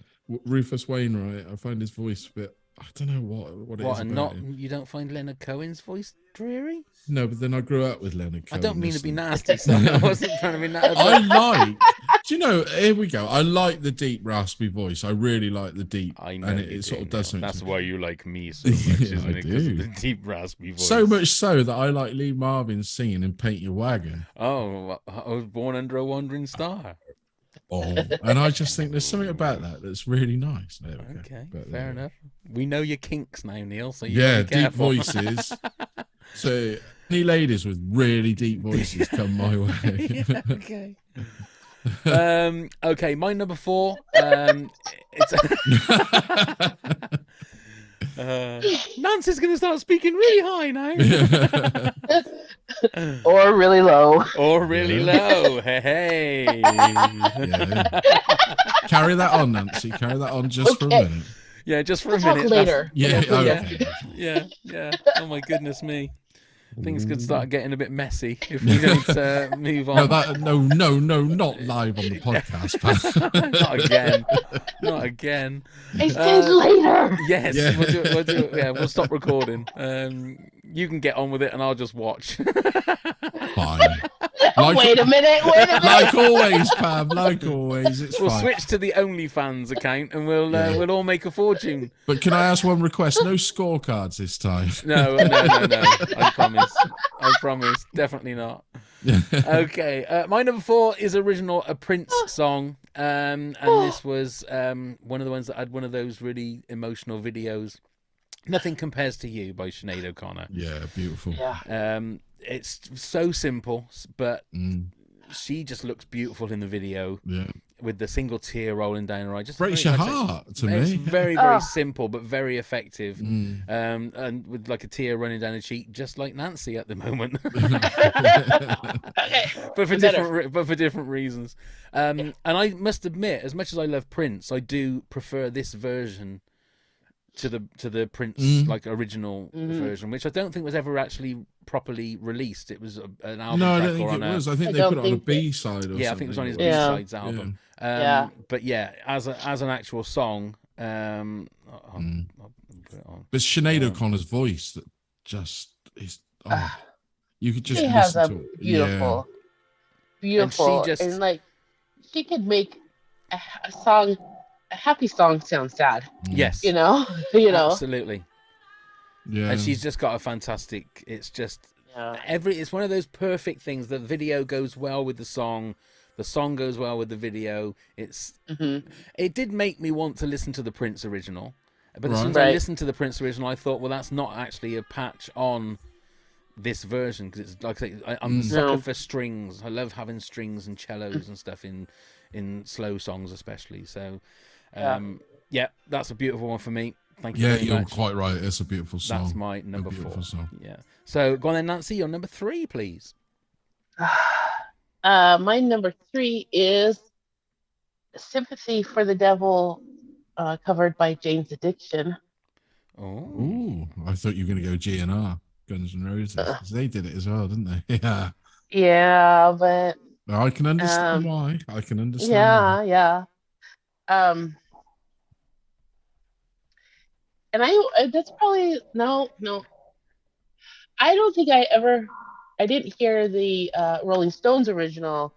Rufus Wainwright. I find his voice a bit. I don't know what it What? is And about not him. you don't find Leonard Cohen's voice dreary? No, but then I grew up with Leonard I Cohen. don't mean to be listening. nasty, so I wasn't trying to be nasty. I like. Do you know? Here we go. I like the deep, raspy voice. I really like the deep. I know and you it sort do of does now. something. That's to me. why you like me so much, Yeah, isn't I it? Because of do. the deep, raspy voice. So much so that I like Lee Marvin singing in "Paint Your Wagon." Oh, I was born under a wandering star. Oh, and I just think there's something about that that's really nice. There we go. Okay, But fair there we go. enough. We know your kinks now, Neil. So you Yeah, gotta be deep careful. voices. So any ladies with really deep voices come my way. Yeah, okay. Okay, my number 4. It's Nancy's gonna start speaking really high now. Or really low. Or really Yeah. low. Hey. Yeah. Carry that on, Nancy. Carry that on just for a Okay. minute. Yeah, just for We'll a talk minute. later. Yeah. We'll- Okay. Yeah. Oh my goodness me. Things could start getting a bit messy if we don't move on. No, not live on the podcast. Not again. Not again. I said later. Yes, Yeah. we'll do it. Yeah, we'll stop recording. You can get on with it, and I'll just watch. Fine. Wait a minute. Like always, Pam. Like always, it's We'll fine. switch to the OnlyFans account, and we'll all make a fortune. But can I ask one request? No scorecards this time. No. I promise. Definitely not. Okay. My number 4 is a Prince song. And this was one of the ones that had one of those really emotional videos. Nothing Compares to You by Sinead O'Connor. Yeah, beautiful. Yeah. It's so simple, but Mm, she just looks beautiful in the video yeah. with the single tear rolling down her eye. Just Breaks very- your like I say, heart to It's me. very, very simple, but very effective. Mm. And with like a tear running down her cheek, just like Nancy at the moment, but for different reasons. And I must admit, as much as I love Prince, I do prefer this version to the Prince like original version, which I don't think was ever actually properly released. It was an album No, I track don't think or it on was. a I think I they don't put it on a think B side or yeah, I something. think it was on his Yeah. B-sides album. Yeah. But yeah, as an actual song, I'll put it on. But Sinead O'Connor's voice that just is. Oh, you could just She has listen a to it. beautiful, just- and like she could make a happy song sound sad. Yes, You know. absolutely. Yeah. And she's just got a fantastic. It's just Yeah. it's one of those perfect things. The video goes well with the song goes well with the video. It did make me want to listen to the Prince original, but as soon as I Right. listened to the Prince original, I thought, well, that's not actually a patch on this version, because it's like I say, I'm a sucker No. for strings. I love having strings and cellos and stuff in slow songs especially. So yeah, that's a beautiful one for me. Thank you Yeah, very you're much. quite right. It's a beautiful song. That's my number 4. beautiful song. Yeah. So go on then, Nancy. Your number 3, please. My number 3 is "Sympathy for the Devil," covered by Jane's Addiction. Oh. Ooh, I thought you were going to go GNR, Guns N' Roses. 'Cause they did it as well, didn't they? Yeah. Yeah, but I can understand why. I can understand. yeah, why. yeah. And that's probably no. I don't think I didn't hear the Rolling Stones original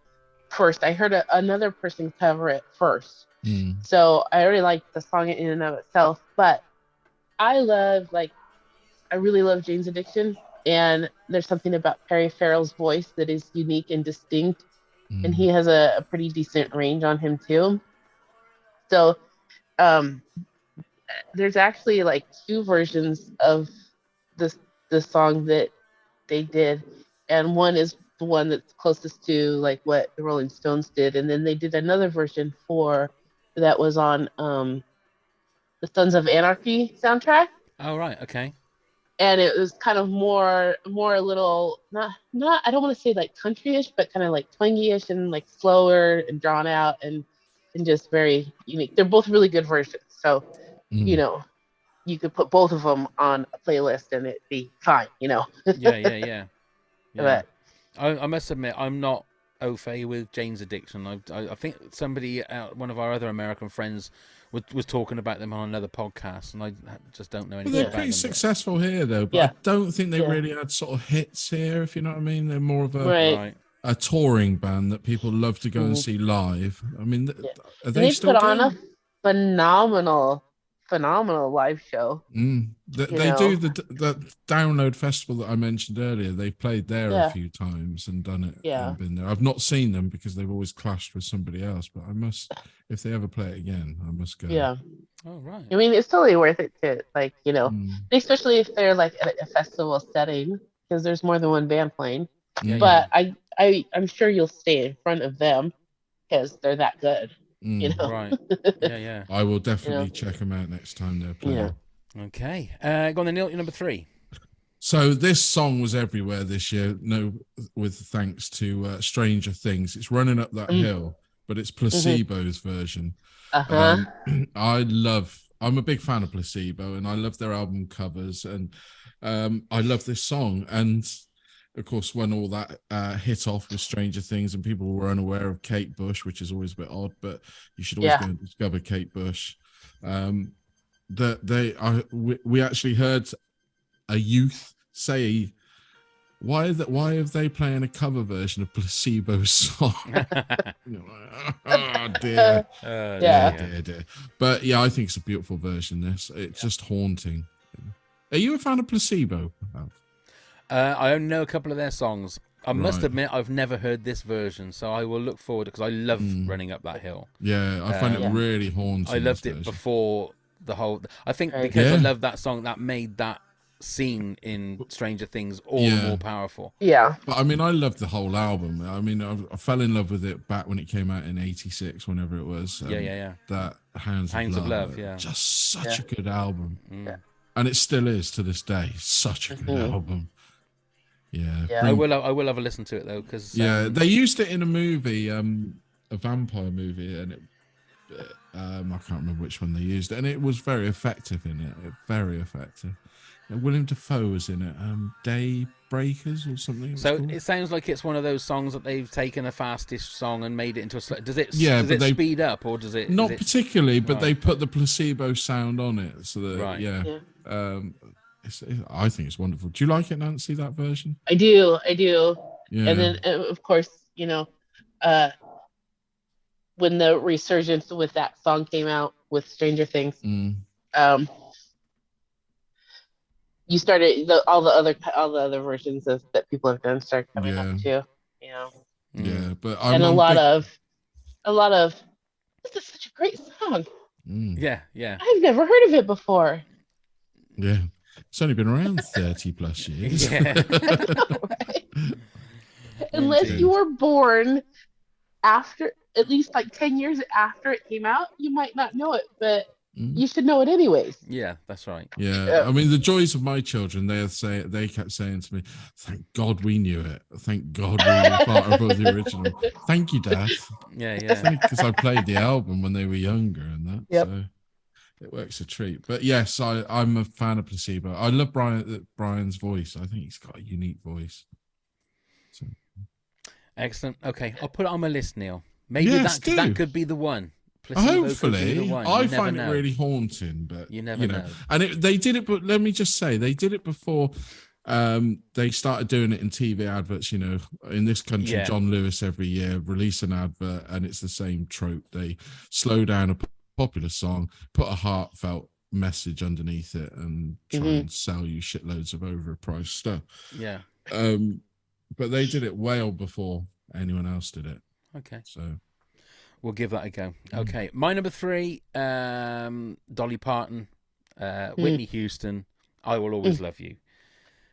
first. I heard another person cover it first. Mm. So I already liked the song in and of itself, but I really love Jane's Addiction, and there's something about Perry Farrell's voice that is unique and distinct, and he has a pretty decent range on him too. So there's actually like 2 versions of the song that they did, and one is the one that's closest to like what the Rolling Stones did, and then they did another version that was on the Sons of Anarchy soundtrack, Oh, right. Okay. and it was kind of more a little not I don't want to say like countryish, but kind of like twangy-ish and like slower and drawn out, and and just very unique. They're both really good versions. So, you Mm. know, you could put both of them on a playlist and it'd be fine, Yeah. But I must admit, I'm not au fait with Jane's Addiction. I think somebody, one of our other American friends, was talking about them on another podcast, and I just don't know But anything they're about pretty them. successful here, though. But Yeah. I don't think they Yeah. really had sort of hits here, if you know what I mean. They're more of right. Right. a touring band that people love to go and see live. I mean, Yeah. are And they they still put on doing? a phenomenal live show. They do the Download Festival that I mentioned earlier. They've played there a Yeah. few times and done it Yeah. and been there. I've not seen them because they've always clashed with somebody else, but I must, if they ever play it again, I must go. Yeah. Oh, right. I mean, it's totally worth it to Mm. especially if they're like at a festival setting because there's more than one band playing. Yeah, But I'm sure you'll stay in front of them because they're that good. Right. Yeah. I will definitely check them out next time they're playing. Yeah. Okay. Go on then, Neil. You're number 3. So this song was everywhere this year. No, with thanks to Stranger Things. It's Running Up That Hill, but it's Placebo's version. Uh-huh. I'm a big fan of Placebo, and I love their album covers, and I love this song. And of course, when all that hit off with Stranger Things, and people were unaware of Kate Bush, which is always a bit odd, but you should always go and discover Kate Bush. We actually heard a youth say, why have they playing a cover version of Placebo's song? Oh dear. Dear. But yeah, I think it's a beautiful version. It's just haunting. Are you a fan of Placebo? I only know a couple of their songs. I must admit, I've never heard this version, so I will look forward because I love Running Up That Hill. Yeah, I find it really haunting. I loved it before the whole. I think because I love that song, that made that scene in Stranger Things all the more powerful. Yeah. But I mean, I loved the whole album. I mean, I fell in love with it back when it came out in '86, whenever it was. Yeah. That Hounds of Love. Yeah. Just such a good album. Yeah. And it still is to this day. Such a good album. Yeah. I will have a listen to it though, because they used it in a movie, a vampire movie, and it I can't remember which one they used, and it was very effective in it. Very effective. William Dafoe was in it. Daybreakers or something. So it sounds like it's one of those songs that they've taken a fastish song and made it into a. Does it speed up or does it? Not particularly, but they put the Placebo sound on it, so that I think it's wonderful. Do you like it, Nancy? That version? I do. Yeah. And then of course, when the resurgence with that song came out with Stranger Things, you started all the other versions that people have done start coming up too. Yeah, but a lot of this is such a great song. Yeah. I've never heard of it before. Yeah, it's only been around 30 plus years. Yeah. Right? Unless you were born after, at least like 10 years after it came out, you might not know it, but you should know it anyways. Yeah, that's right. Yeah, I mean, the joys of my children, they kept saying to me, thank God we knew it. Thank God we were part of the original. Thank you, Dad. Yeah. Because I played the album when they were younger and that. Yep. So it works a treat. But yes, I'm a fan of Placebo. I love Brian's voice. I think he's got a unique voice. So. Excellent. Okay, I'll put it on my list, Neil. Maybe that could be the one. Placebo Hopefully, I find it really haunting, but you never know. And they did it, but let me just say, they did it before they started doing it in TV adverts. In this country, John Lewis every year release an advert, and it's the same trope. They slow down a popular song, put a heartfelt message underneath it, and try and sell you shitloads of overpriced stuff. Yeah. But they did it well before anyone else did it. Okay. So we'll give that a go. Okay. My number 3, Dolly Parton, Whitney Houston, I Will Always Love You.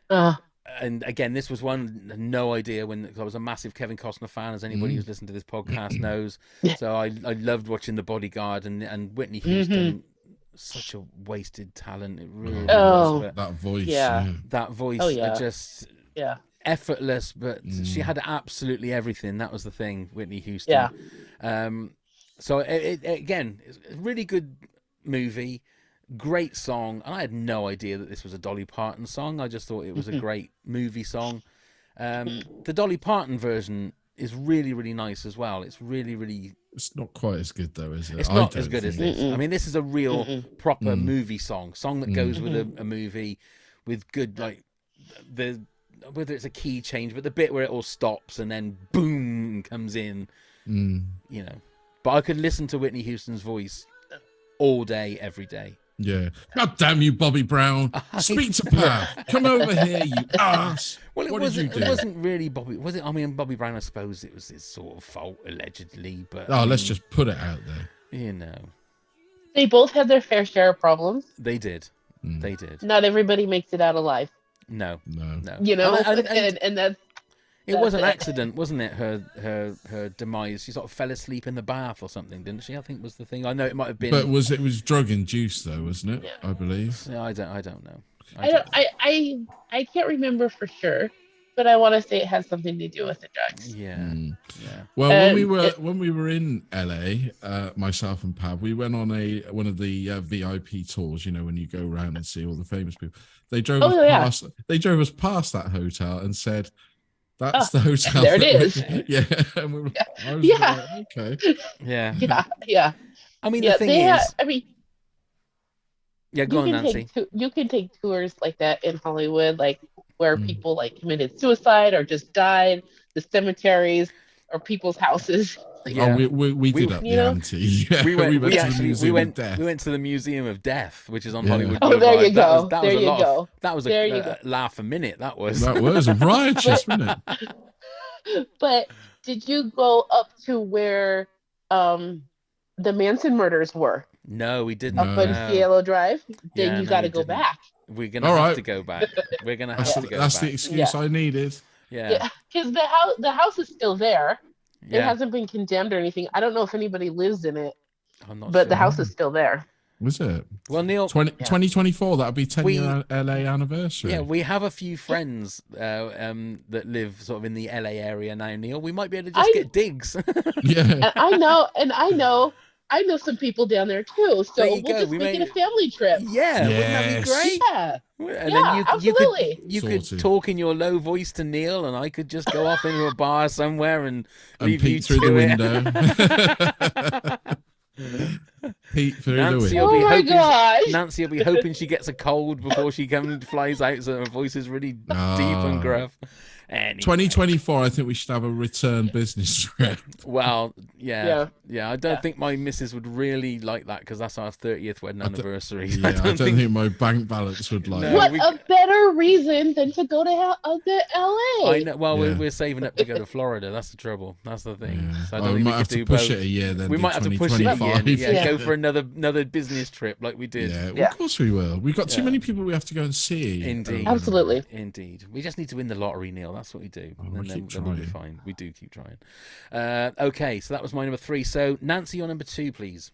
And again, this was one, no idea because I was a massive Kevin Costner fan, as anybody who's listened to this podcast knows. So I loved watching The Bodyguard and Whitney Houston. Such a wasted talent. It really was. That voice. That voice. Just effortless, but she had absolutely everything. That was the thing, Whitney Houston. So again, it's a really good movie, great song, and I had no idea that this was a Dolly Parton song. I just thought it was a great movie song. The Dolly Parton version is really, really nice as well. It's really, really. It's not quite as good though, is it? It's I not as don't good as think. this. I mean, this is a real proper movie song that goes with Mm-hmm. a movie, with good like the whether it's a key change, but the bit where it all stops and then boom comes in, you know. But I could listen to Whitney Houston's voice all day, every day. Yeah. God damn you, Bobby Brown. Speak to Pav. Come over here, you ass. Well, what did you do? It wasn't really Bobby. Was it? I mean, Bobby Brown. I suppose it was his sort of fault, allegedly. But Oh, let's just put it out there. you know, They both had their fair share of problems. they did. They did. Not everybody makes it out alive. No. You know, And that's it was an accident, wasn't it? Her demise. She sort of fell asleep in the bath or something, didn't she? I think was the thing. I know it might have been. But it was drug induced though, wasn't it? Yeah. I believe. Yeah, I don't know. I can't remember for sure, but I want to say it has something to do with the drugs. Yeah. Yeah. Well, when we were in LA, myself and Pav, we went on one of the VIP tours. You know, when you go around and see all the famous people. They drove us past. They drove us past that hotel and said, "That's the hotel." There it is. Yeah. And we were, I was Yeah. like, okay. Yeah. Yeah. I mean, the thing is, yeah, go on, Nancy. You can take tours like that in Hollywood, like where people like committed suicide or just died, the cemeteries or people's houses. Yeah. Oh, we did up the ante. Yeah, we went to the Museum of Death, which is on Yeah. Hollywood Oh, Boulevard. there you go. That There was a you lot. go. That was There you a go. laugh a minute. That was riotous, wasn't it? But did you go up to where the Manson murders were? No, we didn't. Up on Cielo Drive? Then Yeah, you no, got to we go didn't. back. We're gonna have to go back. We're gonna have to go back. That's the excuse I needed. Yeah. Because the house is still there. Yeah. It hasn't been condemned or anything. I don't know if anybody lives in it, I'm not but sure. the house is still there. Was it? Well, Neil, 2024, that'll be 10-year LA anniversary. Yeah, we have a few friends that live sort of in the LA area now, Neil. We might be able to just get digs. Yeah. And I know some people down there too. So we'll just make it a family trip. Yeah, wouldn't that be great? Yeah. And Yeah, then absolutely. you could talk in your low voice to Neil, and I could just go off into a bar somewhere and leave you peek through the window. Peek through Nancy the will window. be gosh. Nancy will be hoping she gets a cold before she flies out, so her voice is really deep and gruff. Anyway. 2024, I think we should have a return business trip. Well, yeah. I don't think my missus would really like that because that's our 30th wedding anniversary. Yeah, I don't think my bank balance would like. What a better reason than to go to LA. I know. Well, Yeah. we're saving up to go to Florida. That's the trouble. That's the thing. Yeah. So I don't think we we might have could to do push both. it a year then. We do might have to push it again. 2025. Yeah, go for another business trip like we did. Yeah, well, of course we will. We've got too many people we have to go and see. Indeed. Absolutely. Indeed. We just need to win the lottery, Neil. That's what we do. Oh, And we then keep we'll be trying. fine. We do keep trying. Okay, so that was my number 3. So, Nancy, your number 2, please.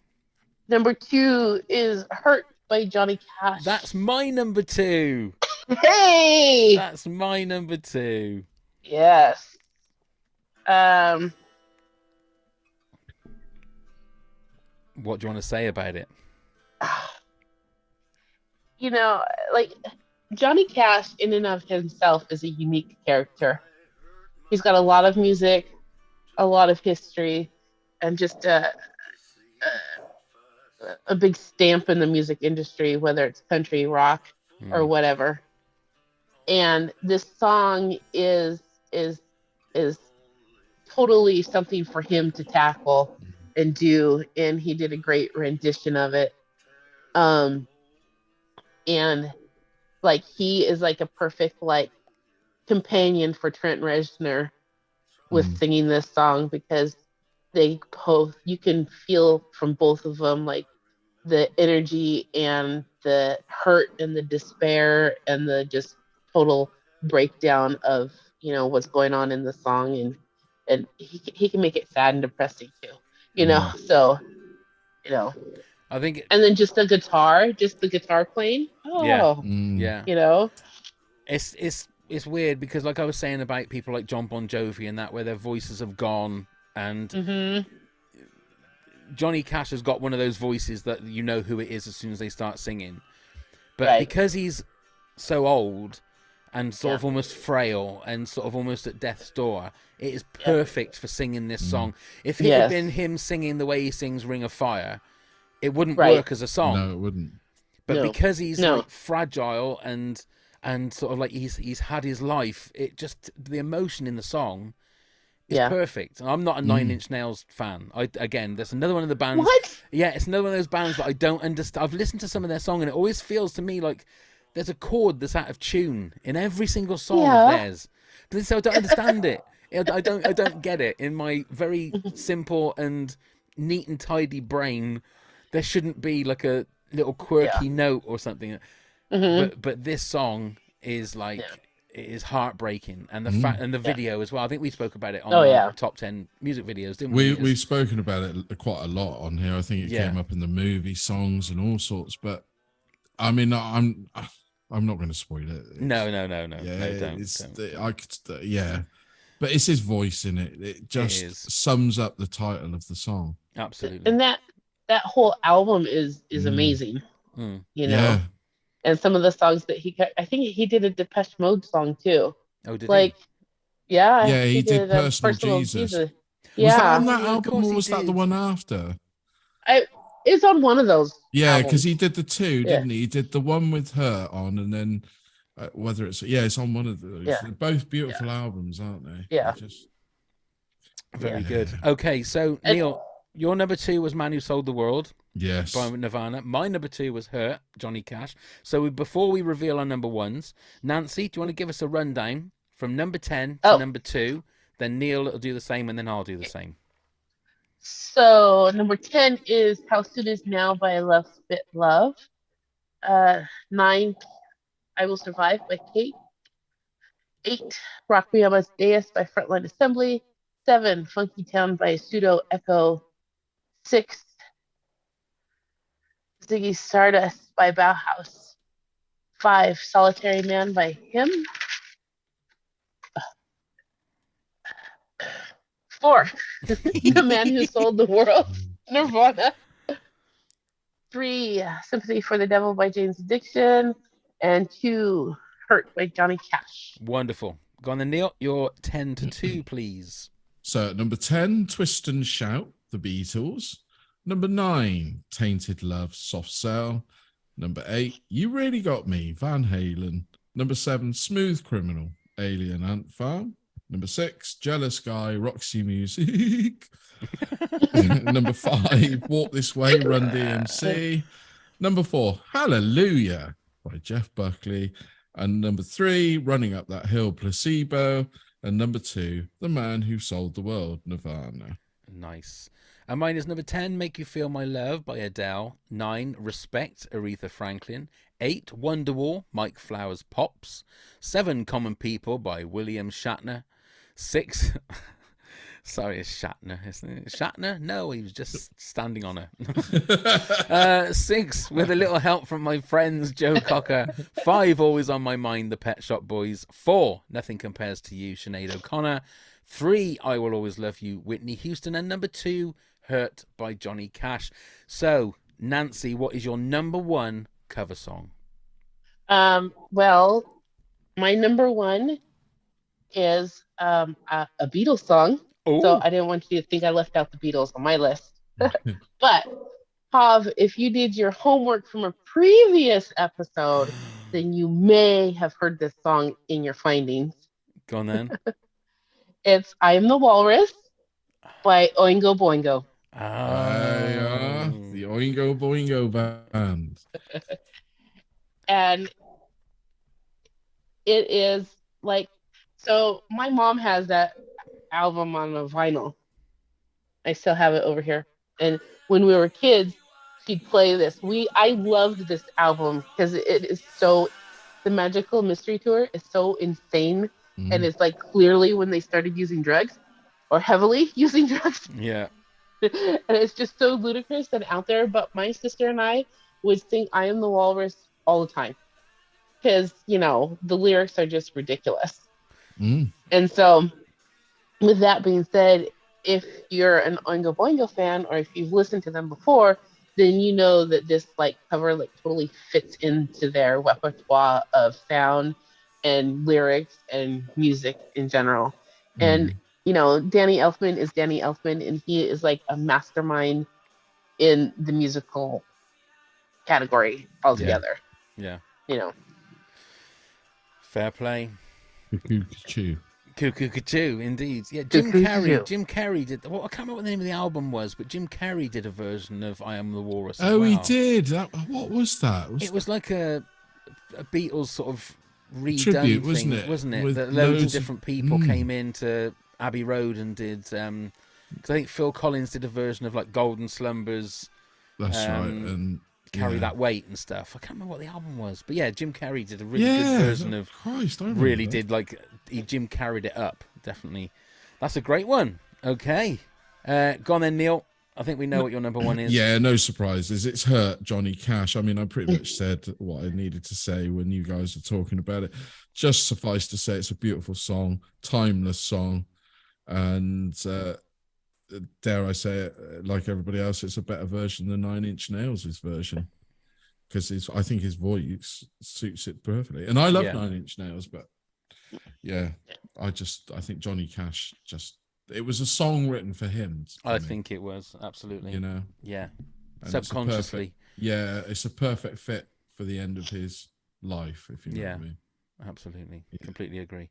Number 2 is Hurt by Johnny Cash. That's my number 2. Hey! That's my number 2. Yes. What do you want to say about it? You know, like Johnny Cash in and of himself is a unique character. He's got a lot of music, a lot of history, and just a big stamp in the music industry, whether it's country, rock, or whatever. And this song is totally something for him to tackle and do, and he did a great rendition of it. And like he is like a perfect like companion for Trent Reznor with singing this song, because they both, you can feel from both of them like the energy and the hurt and the despair and the just total breakdown of, you know, what's going on in the song. And he can make it sad and depressing too, you know. So, you know, I think and then just the guitar playing. Oh, yeah. You know, It's weird because, like I was saying about people like John Bon Jovi and that, where their voices have gone, and Johnny Cash has got one of those voices that you know who it is as soon as they start singing. But Right. because he's so old and sort Yeah. of almost frail and sort of almost at death's door, it is Yeah. perfect for singing this song. If it had Yes. been him singing the way he sings Ring of Fire, it wouldn't Right. work as a song. No, it wouldn't. But No. because he's No. like fragile and sort of like he's had his life, it just the emotion in the song is Yeah. perfect. I'm not a Nine Inch Nails fan. Again, there's another one of the bands. What? Yeah, it's another one of those bands that I don't understand. I've listened to some of their song, and it always feels to me like there's a chord that's out of tune in every single song Yeah. of theirs. So I don't understand it. I don't get it. In my very simple and neat and tidy brain, there shouldn't be like a little quirky note or something. Mm-hmm. But this song is like Yeah. it is heartbreaking, and the fact and the video as well. I think we spoke about it on Oh, our yeah. top 10 music videos, didn't we? We've spoken about it quite a lot on here. I think it Yeah. came up in the movie songs and all sorts. But I mean, I'm not going to spoil it. No, Yeah, no, don't. I could, yeah, but it's his voice in it. It just is. sums up the title of the song. Absolutely. And that whole album is amazing. Mm. You know. Yeah. And some of the songs that I think he did a Depeche Mode song too. Oh, did Like, he? yeah, He did Personal Jesus. Was that on that Yeah, of album course or he was that the did. one after? It's on one of those. Yeah, because albums. he did the two, Yeah. didn't he? He did the one with her on, and then whether it's on one of those. Yeah. They're both beautiful albums, aren't they? Yeah. They're just Very Yeah. good. Okay, so And- Neil, your number 2 was Man Who Sold the World yes. by Nirvana. My number 2 was Hurt, Johnny Cash. So before we reveal our number ones, Nancy, do you want to give us a rundown from number 10 to number 2? Then Neil will do the same, and then I'll do the same. So number 10 is How Soon Is Now by Love Spit Love. 9, I Will Survive by Kate. 8, Rock Me Amadeus by Frontline Assembly. 7, Funky Town by Pseudo Echo. 6, Ziggy Stardust by Bauhaus. 5, Solitary Man by Him. 4, The Man Who Sold the World, Nirvana. 3, Sympathy for the Devil by Jane's Addiction. And 2, Hurt by Johnny Cash. Wonderful. Go on then, Neil. You're 10 to 2, please. So at number 10, Twist and Shout, The Beatles. Number 9, Tainted Love, Soft Cell. Number 8, You Really Got Me, Van Halen. Number 7, Smooth Criminal, Alien Ant Farm. Number 6, Jealous Guy, Roxy Music. Number 5, Walk This Way, Run DMC. Number 4, Hallelujah by Jeff Buckley. And number 3, Running Up That Hill, Placebo. And number 2, The Man Who Sold the World, Nirvana. Nice. And mine is number 10, Make You Feel My Love by Adele. 9, Respect, Aretha Franklin. 8, Wonderwall, Mike Flowers Pops. 7, Common People by William Shatner. 6, sorry, it's Shatner, isn't it? Shatner? No, he was just standing on her. 6, With a Little Help from My Friends, Joe Cocker. 5, Always on My Mind, The Pet Shop Boys. 4, Nothing Compares to You, Sinead O'Connor. 3, I Will Always Love You, Whitney Houston. And number 2, Hurt by Johnny Cash. So, Nancy, what is your number 1 cover song? Well, my number 1 is a Beatles song. Oh, So I didn't want you to think I left out the Beatles on my list. But, Hav, if you did your homework from a previous episode, then you may have heard this song in your findings. go on then. It's I Am the Walrus by Oingo Boingo. The Oingo Boingo Band. And it is like, so my mom has that album on a vinyl. I still have it over here. And when we were kids, she'd play this. I loved this album because it is so, the Magical Mystery Tour is so insane. And it's like clearly when they started using drugs or heavily using drugs. Yeah. And it's just so ludicrous and out there. But my sister and I would sing I Am the Walrus all the time. Because, the lyrics are just ridiculous. And so, with that being said, if you're an Oingo Boingo fan, or if you've listened to them before, then you know that this like cover like totally fits into their repertoire of sound and lyrics and music in general. And you know, Danny Elfman is Danny Elfman, and he is like a mastermind in the musical category altogether. Yeah. You know, Fair play. Cuckoo. Cuckoo, indeed. Yeah, Cuckoo. Jim Carrey did. Well, I can't remember what the name of the album was, but Jim Carrey did a version of "I Am the Walrus." As Oh, well. he did. What was that? It was like a Beatles sort of redone tribute, thing, wasn't it? That With loads of loads of- different people came into Abbey Road and did. Because I think Phil Collins did a version of like "Golden Slumbers." That's right. And Carry That Weight and stuff. I can't remember what the album was, but yeah, Jim Carrey did a really good version of. Christ, I remember Really that. did like he Jim carried it up. Definitely, that's a great one. Okay, go on then, Neil. I think we know what your number one is. Yeah, no surprises. It's Hurt, Johnny Cash. I mean, I pretty much said what I needed to say when you guys were talking about it. Just suffice to say, it's a beautiful song, timeless song, and dare I say it, like everybody else, it's a better version than Nine Inch Nails' version, because I think his voice suits it perfectly. And I love Nine Inch Nails, but yeah, I think Johnny Cash it was a song written for him. I think it was absolutely. You know, yeah, and subconsciously. It's a perfect fit for the end of his life, if you know what I mean. Absolutely, completely agree.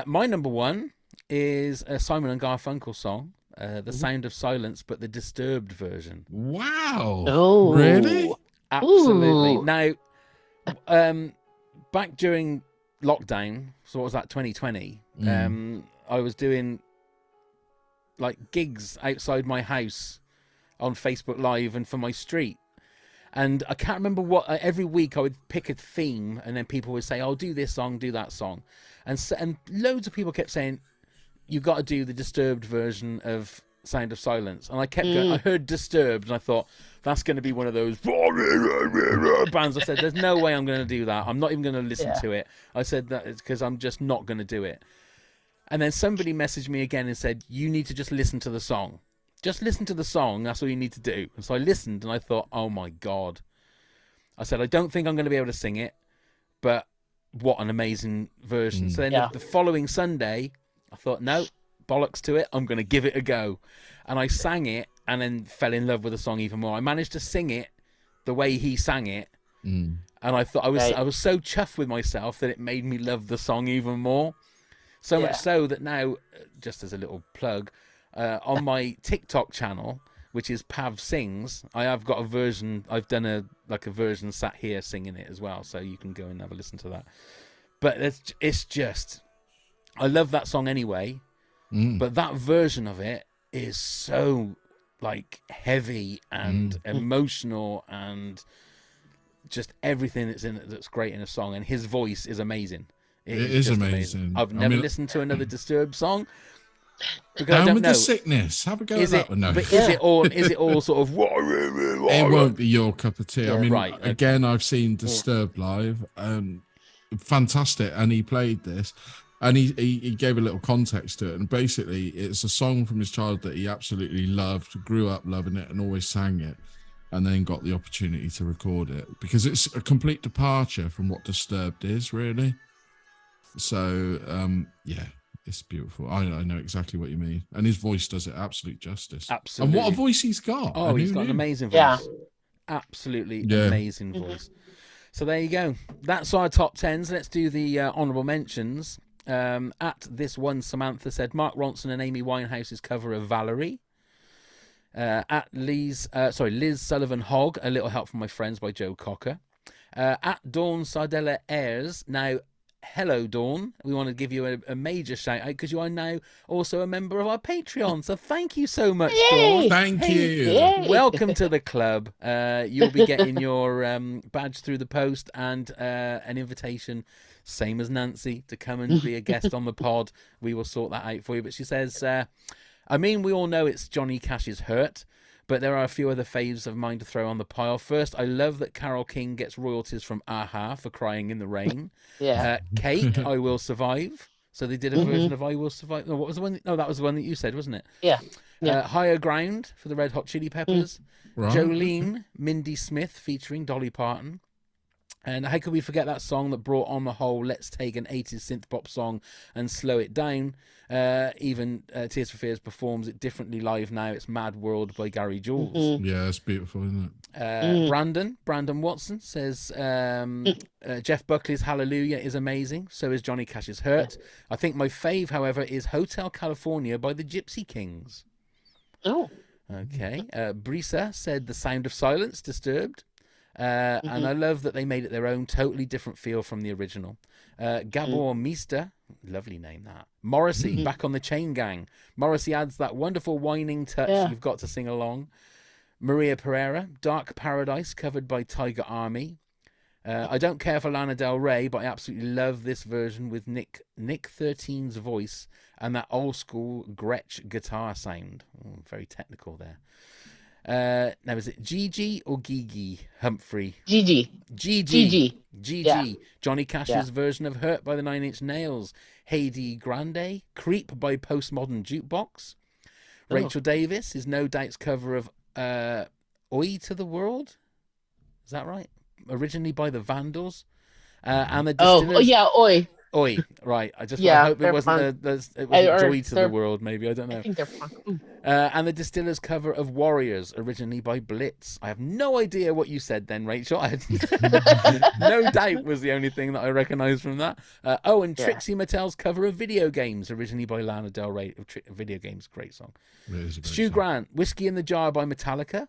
My number one is a Simon and Garfunkel song, "The Sound of Silence," but the Disturbed version. Wow! Oh, really? Absolutely. Ooh. Now, back during lockdown, so what was that, 2020? I was doing like gigs outside my house on Facebook Live and for my street. And I can't remember what, every week I would pick a theme and then people would say, "I'll do this song, do that song." And loads of people kept saying, "You got to do the Disturbed version of Sound of Silence." And I kept going, I heard Disturbed and I thought, that's going to be one of those bands. I said, there's no way I'm going to do that. I'm not even going to listen to it. I said that it's because I'm just not going to do it. And then somebody messaged me again and said, "You need to just listen to the song. Just listen to the song. That's all you need to do." And so I listened and I thought, oh my God. I said, I don't think I'm going to be able to sing it, but what an amazing version. So then the following Sunday, I thought, no, bollocks to it. I'm going to give it a go. And I sang it and then fell in love with the song even more. I managed to sing it the way he sang it. And I thought I was so chuffed with myself that it made me love the song even more. So much so that now, just as a little plug, on my TikTok channel, which is Pav Sings, I have got a version. I've done a version sat here singing it as well, so you can go and have a listen to that. But it's just, I love that song anyway, but that version of it is so like heavy and emotional and just everything that's in it that's great in a song. And his voice is amazing. It is amazing. I've never listened to another Disturbed song. Because Down I don't with know. the Sickness. Have a go at that one. No. But is it all sort of? It won't be your cup of tea. Yeah. I mean, Right, okay. again, I've seen Disturbed live, fantastic, and he played this, and he gave a little context to it, and basically, it's a song from his childhood that he absolutely loved, grew up loving it, and always sang it, and then got the opportunity to record it because it's a complete departure from what Disturbed is, really. So, it's beautiful. I know exactly what you mean. And his voice does it absolute justice. Absolutely. And what a voice he's got. Oh, he's got an amazing voice. Yeah. Absolutely amazing voice. So there you go. That's our top tens. Let's do the honourable mentions. At this one, Samantha said Mark Ronson and Amy Winehouse's cover of Valerie. At Liz Sullivan Hogg, A Little Help from My Friends by Joe Cocker. At Dawn Sardella Ayres. Now, hello, Dawn. We want to give you a major shout out because you are now also a member of our Patreon. So thank you so much, Dawn. Thank you. Yay. Welcome to the club. You'll be getting your badge through the post and an invitation, same as Nancy, to come and be a guest on the pod. We will sort that out for you. But she says, we all know it's Johnny Cash's Hurt, but there are a few other faves of mine to throw on the pile. First, I love that Carole King gets royalties from Aha for Crying in the Rain. Yeah. Cake, I Will Survive. So they did a Mm-hmm. version of I Will Survive. No, what was the one? No, that was the one that you said, wasn't it? Yeah. Yeah. Higher Ground for the Red Hot Chili Peppers. Right. Jolene, Mindy Smith featuring Dolly Parton. And how could we forget that song that brought on the whole let's take an 80s synth pop song and slow it down? Even Tears for Fears performs it differently live now. It's Mad World by Gary Jules. Mm-hmm. Yeah, it's beautiful, isn't it? Brandon Watson says Jeff Buckley's Hallelujah is amazing. So is Johnny Cash's Hurt. I think my fave, however, is Hotel California by the Gypsy Kings. Oh. Okay. Brisa said The Sound of Silence, Disturbed. And I love that they made it their own, totally different feel from the original. Gabor Meester, lovely name that. Morrissey, Back on the Chain Gang. Morrissey adds that wonderful whining touch you've got to sing along. Maria Pereira, Dark Paradise, covered by Tiger Army. I don't care for Lana Del Rey, but I absolutely love this version with Nick 13's voice and that old school Gretsch guitar sound. Oh, very technical there. Now, is it Gigi or Gigi Humphrey? Gigi. Yeah. Johnny Cash's version of Hurt by the Nine Inch Nails. Heidi Grande. Creep by Postmodern Jukebox. Rachel Davis is No Doubt's cover of Oi to the World. Is that right? Originally by the Vandals. And the Distillers. Oi. Oi, right. I just hope it wasn't it wasn't Joy to the World, maybe. I don't know. I think they're fun. And the Distillers cover of Warriors, originally by Blitz. I have no idea what you said then, Rachel. I had No Doubt was the only thing that I recognised from that. And Trixie Mattel's cover of Video Games, originally by Lana Del Rey. Video Games, great song. Stu Grant, Whiskey in the Jar by Metallica.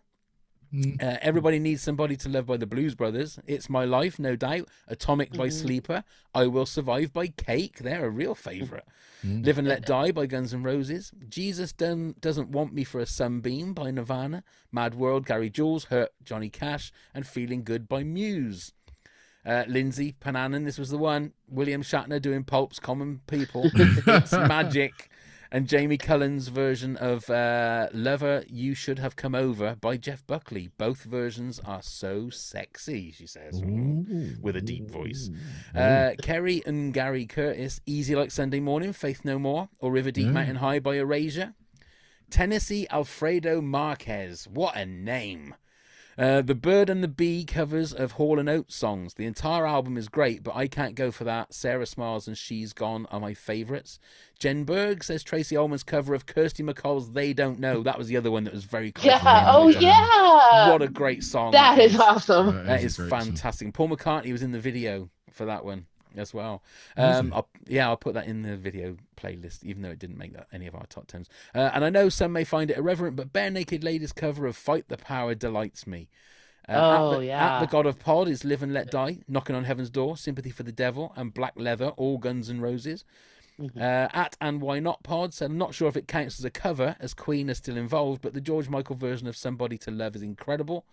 Everybody Needs Somebody to Love by the Blues Brothers. It's My Life, No Doubt. Atomic by Sleeper. I Will Survive by Cake. They're a real favourite. Live and Let Die by Guns N' Roses. Jesus Doesn't Want Me for a Sunbeam by Nirvana. Mad World, Gary Jules. Hurt, Johnny Cash. And Feeling Good by Muse. Lindsay Pananen, this was the one. William Shatner doing Pulp's Common People. It's Magic. And Jamie Cullen's version of Lover, You Should Have Come Over by Jeff Buckley. Both versions are so sexy, she says, with a deep voice. Kerry and Gary Curtis, Easy Like Sunday Morning, Faith No More, or River Deep Mountain High by Erasure. Tennessee Alfredo Marquez, what a name. The Bird and the Bee covers of Hall & Oates songs. The entire album is great, but I can't go for that. Sarah Smiles and She's Gone are my favourites. Jen Berg says Tracy Ullman's cover of Kirsty MacColl's They Don't Know. That was the other one that was very close. What a great song. That is awesome. That is fantastic. Song. Paul McCartney was in the video for that one as well. I'll put that in the video playlist, even though it didn't make any of our top 10s. And I know some may find it irreverent, but Bare Naked Ladies' cover of Fight the Power delights me. At the God of Pod is Live and Let Die, Knocking on Heaven's Door, Sympathy for the Devil, and Black Leather, All Guns N' Roses. At And Why Not Pod said, I'm not sure if it counts as a cover, as Queen is still involved, but the George Michael version of Somebody to Love is incredible.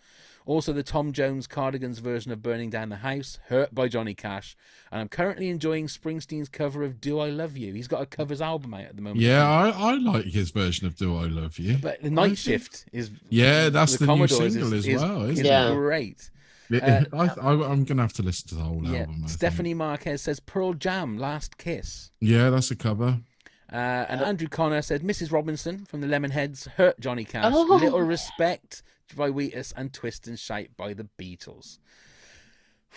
Also, the Tom Jones Cardigans version of Burning Down the House, Hurt by Johnny Cash. And I'm currently enjoying Springsteen's cover of Do I Love You. He's got a covers album out at the moment. Yeah, I like his version of Do I Love You. But the Night Shift is... Yeah, that's the new single as well, isn't it? Great. I'm going to have to listen to the whole album. Stephanie Marquez says Pearl Jam, Last Kiss. Yeah, that's a cover. And Andrew Connor said Mrs. Robinson from the Lemonheads, Hurt Johnny Cash, Little Respect by Wheatus, and Twist and Shout by the Beatles.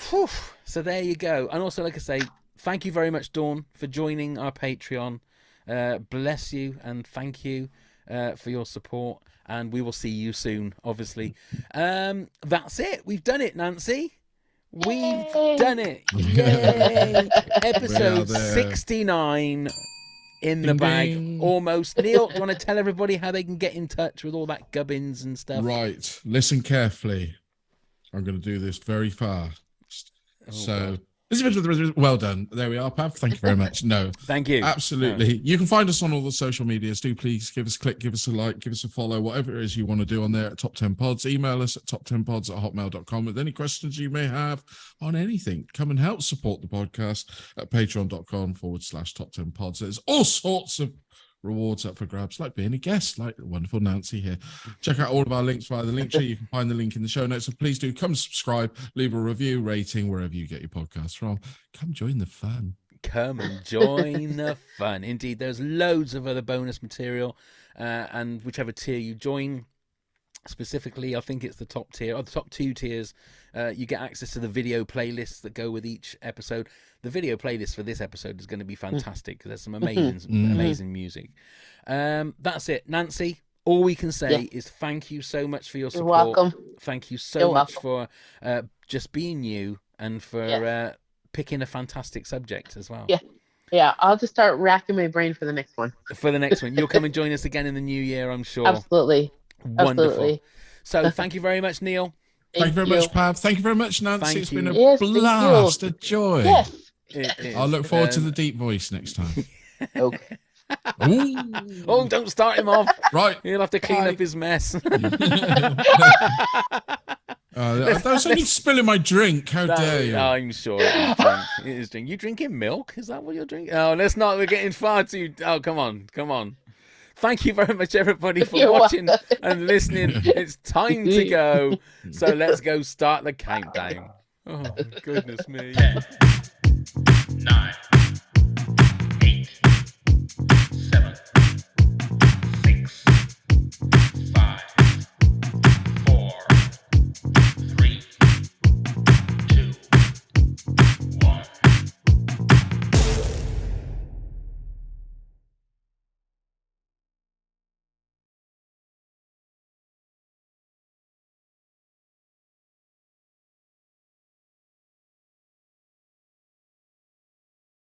Whew. So there you go. And also, like I say, thank you very much, Dawn, for joining our Patreon. Bless you and thank you for your support. And we will see you soon, obviously. That's it. We've done it, Nancy. We've done it. Yay! Episode 69 in the bag. Almost. Neil, do you want to tell everybody how they can get in touch with all that gubbins and stuff? Right. Listen carefully. I'm going to do this very fast. God. Well done. There we are, Pav. Thank you very much. No. Thank you. Absolutely. No. You can find us on all the social medias. Do please give us a click, give us a like, give us a follow, whatever it is you want to do on there at Top 10 Pods. Email us at toptenpods@hotmail.com with any questions you may have on anything. Come and help support the podcast at patreon.com/Top 10 Pods. There's all sorts of rewards up for grabs, like being a guest, like the wonderful Nancy here. Check out all of our links via the Linktree. You can find the link in the show notes. So please do come subscribe, leave a review, rating, wherever you get your podcasts from. Come join the fun. Come and join the fun. Indeed, there's loads of other bonus material, and whichever tier you join, specifically, I think it's the top tier, or the top 2 tiers, you get access to the video playlists that go with each episode. The video playlist for this episode is going to be fantastic because there's some amazing music. That's it, Nancy. All we can say is thank you so much for your support. You're welcome. Thank you so much for just being you and for picking a fantastic subject as well. Yeah, I'll just start racking my brain for the next one. For the next one. You'll come and join us again in the new year, I'm sure. Absolutely. Wonderful. Absolutely. So thank you very much, Neil. Thank you very much, Pav. Thank you very much, Nancy. It's been a blast, a joy. Yes. I'll look forward to the deep voice next time. Okay. Oh, don't start him off. Right. He'll have to clean up his mess. That was only spilling my drink. How dare you? I'm sure it is drink. You drinking milk? Is that what you're drinking? Oh, let's not. We're getting far too. Oh, come on. Thank you very much, everybody, for watching and listening. It's time to go. So let's go start the countdown. Oh, goodness me. 10, 9.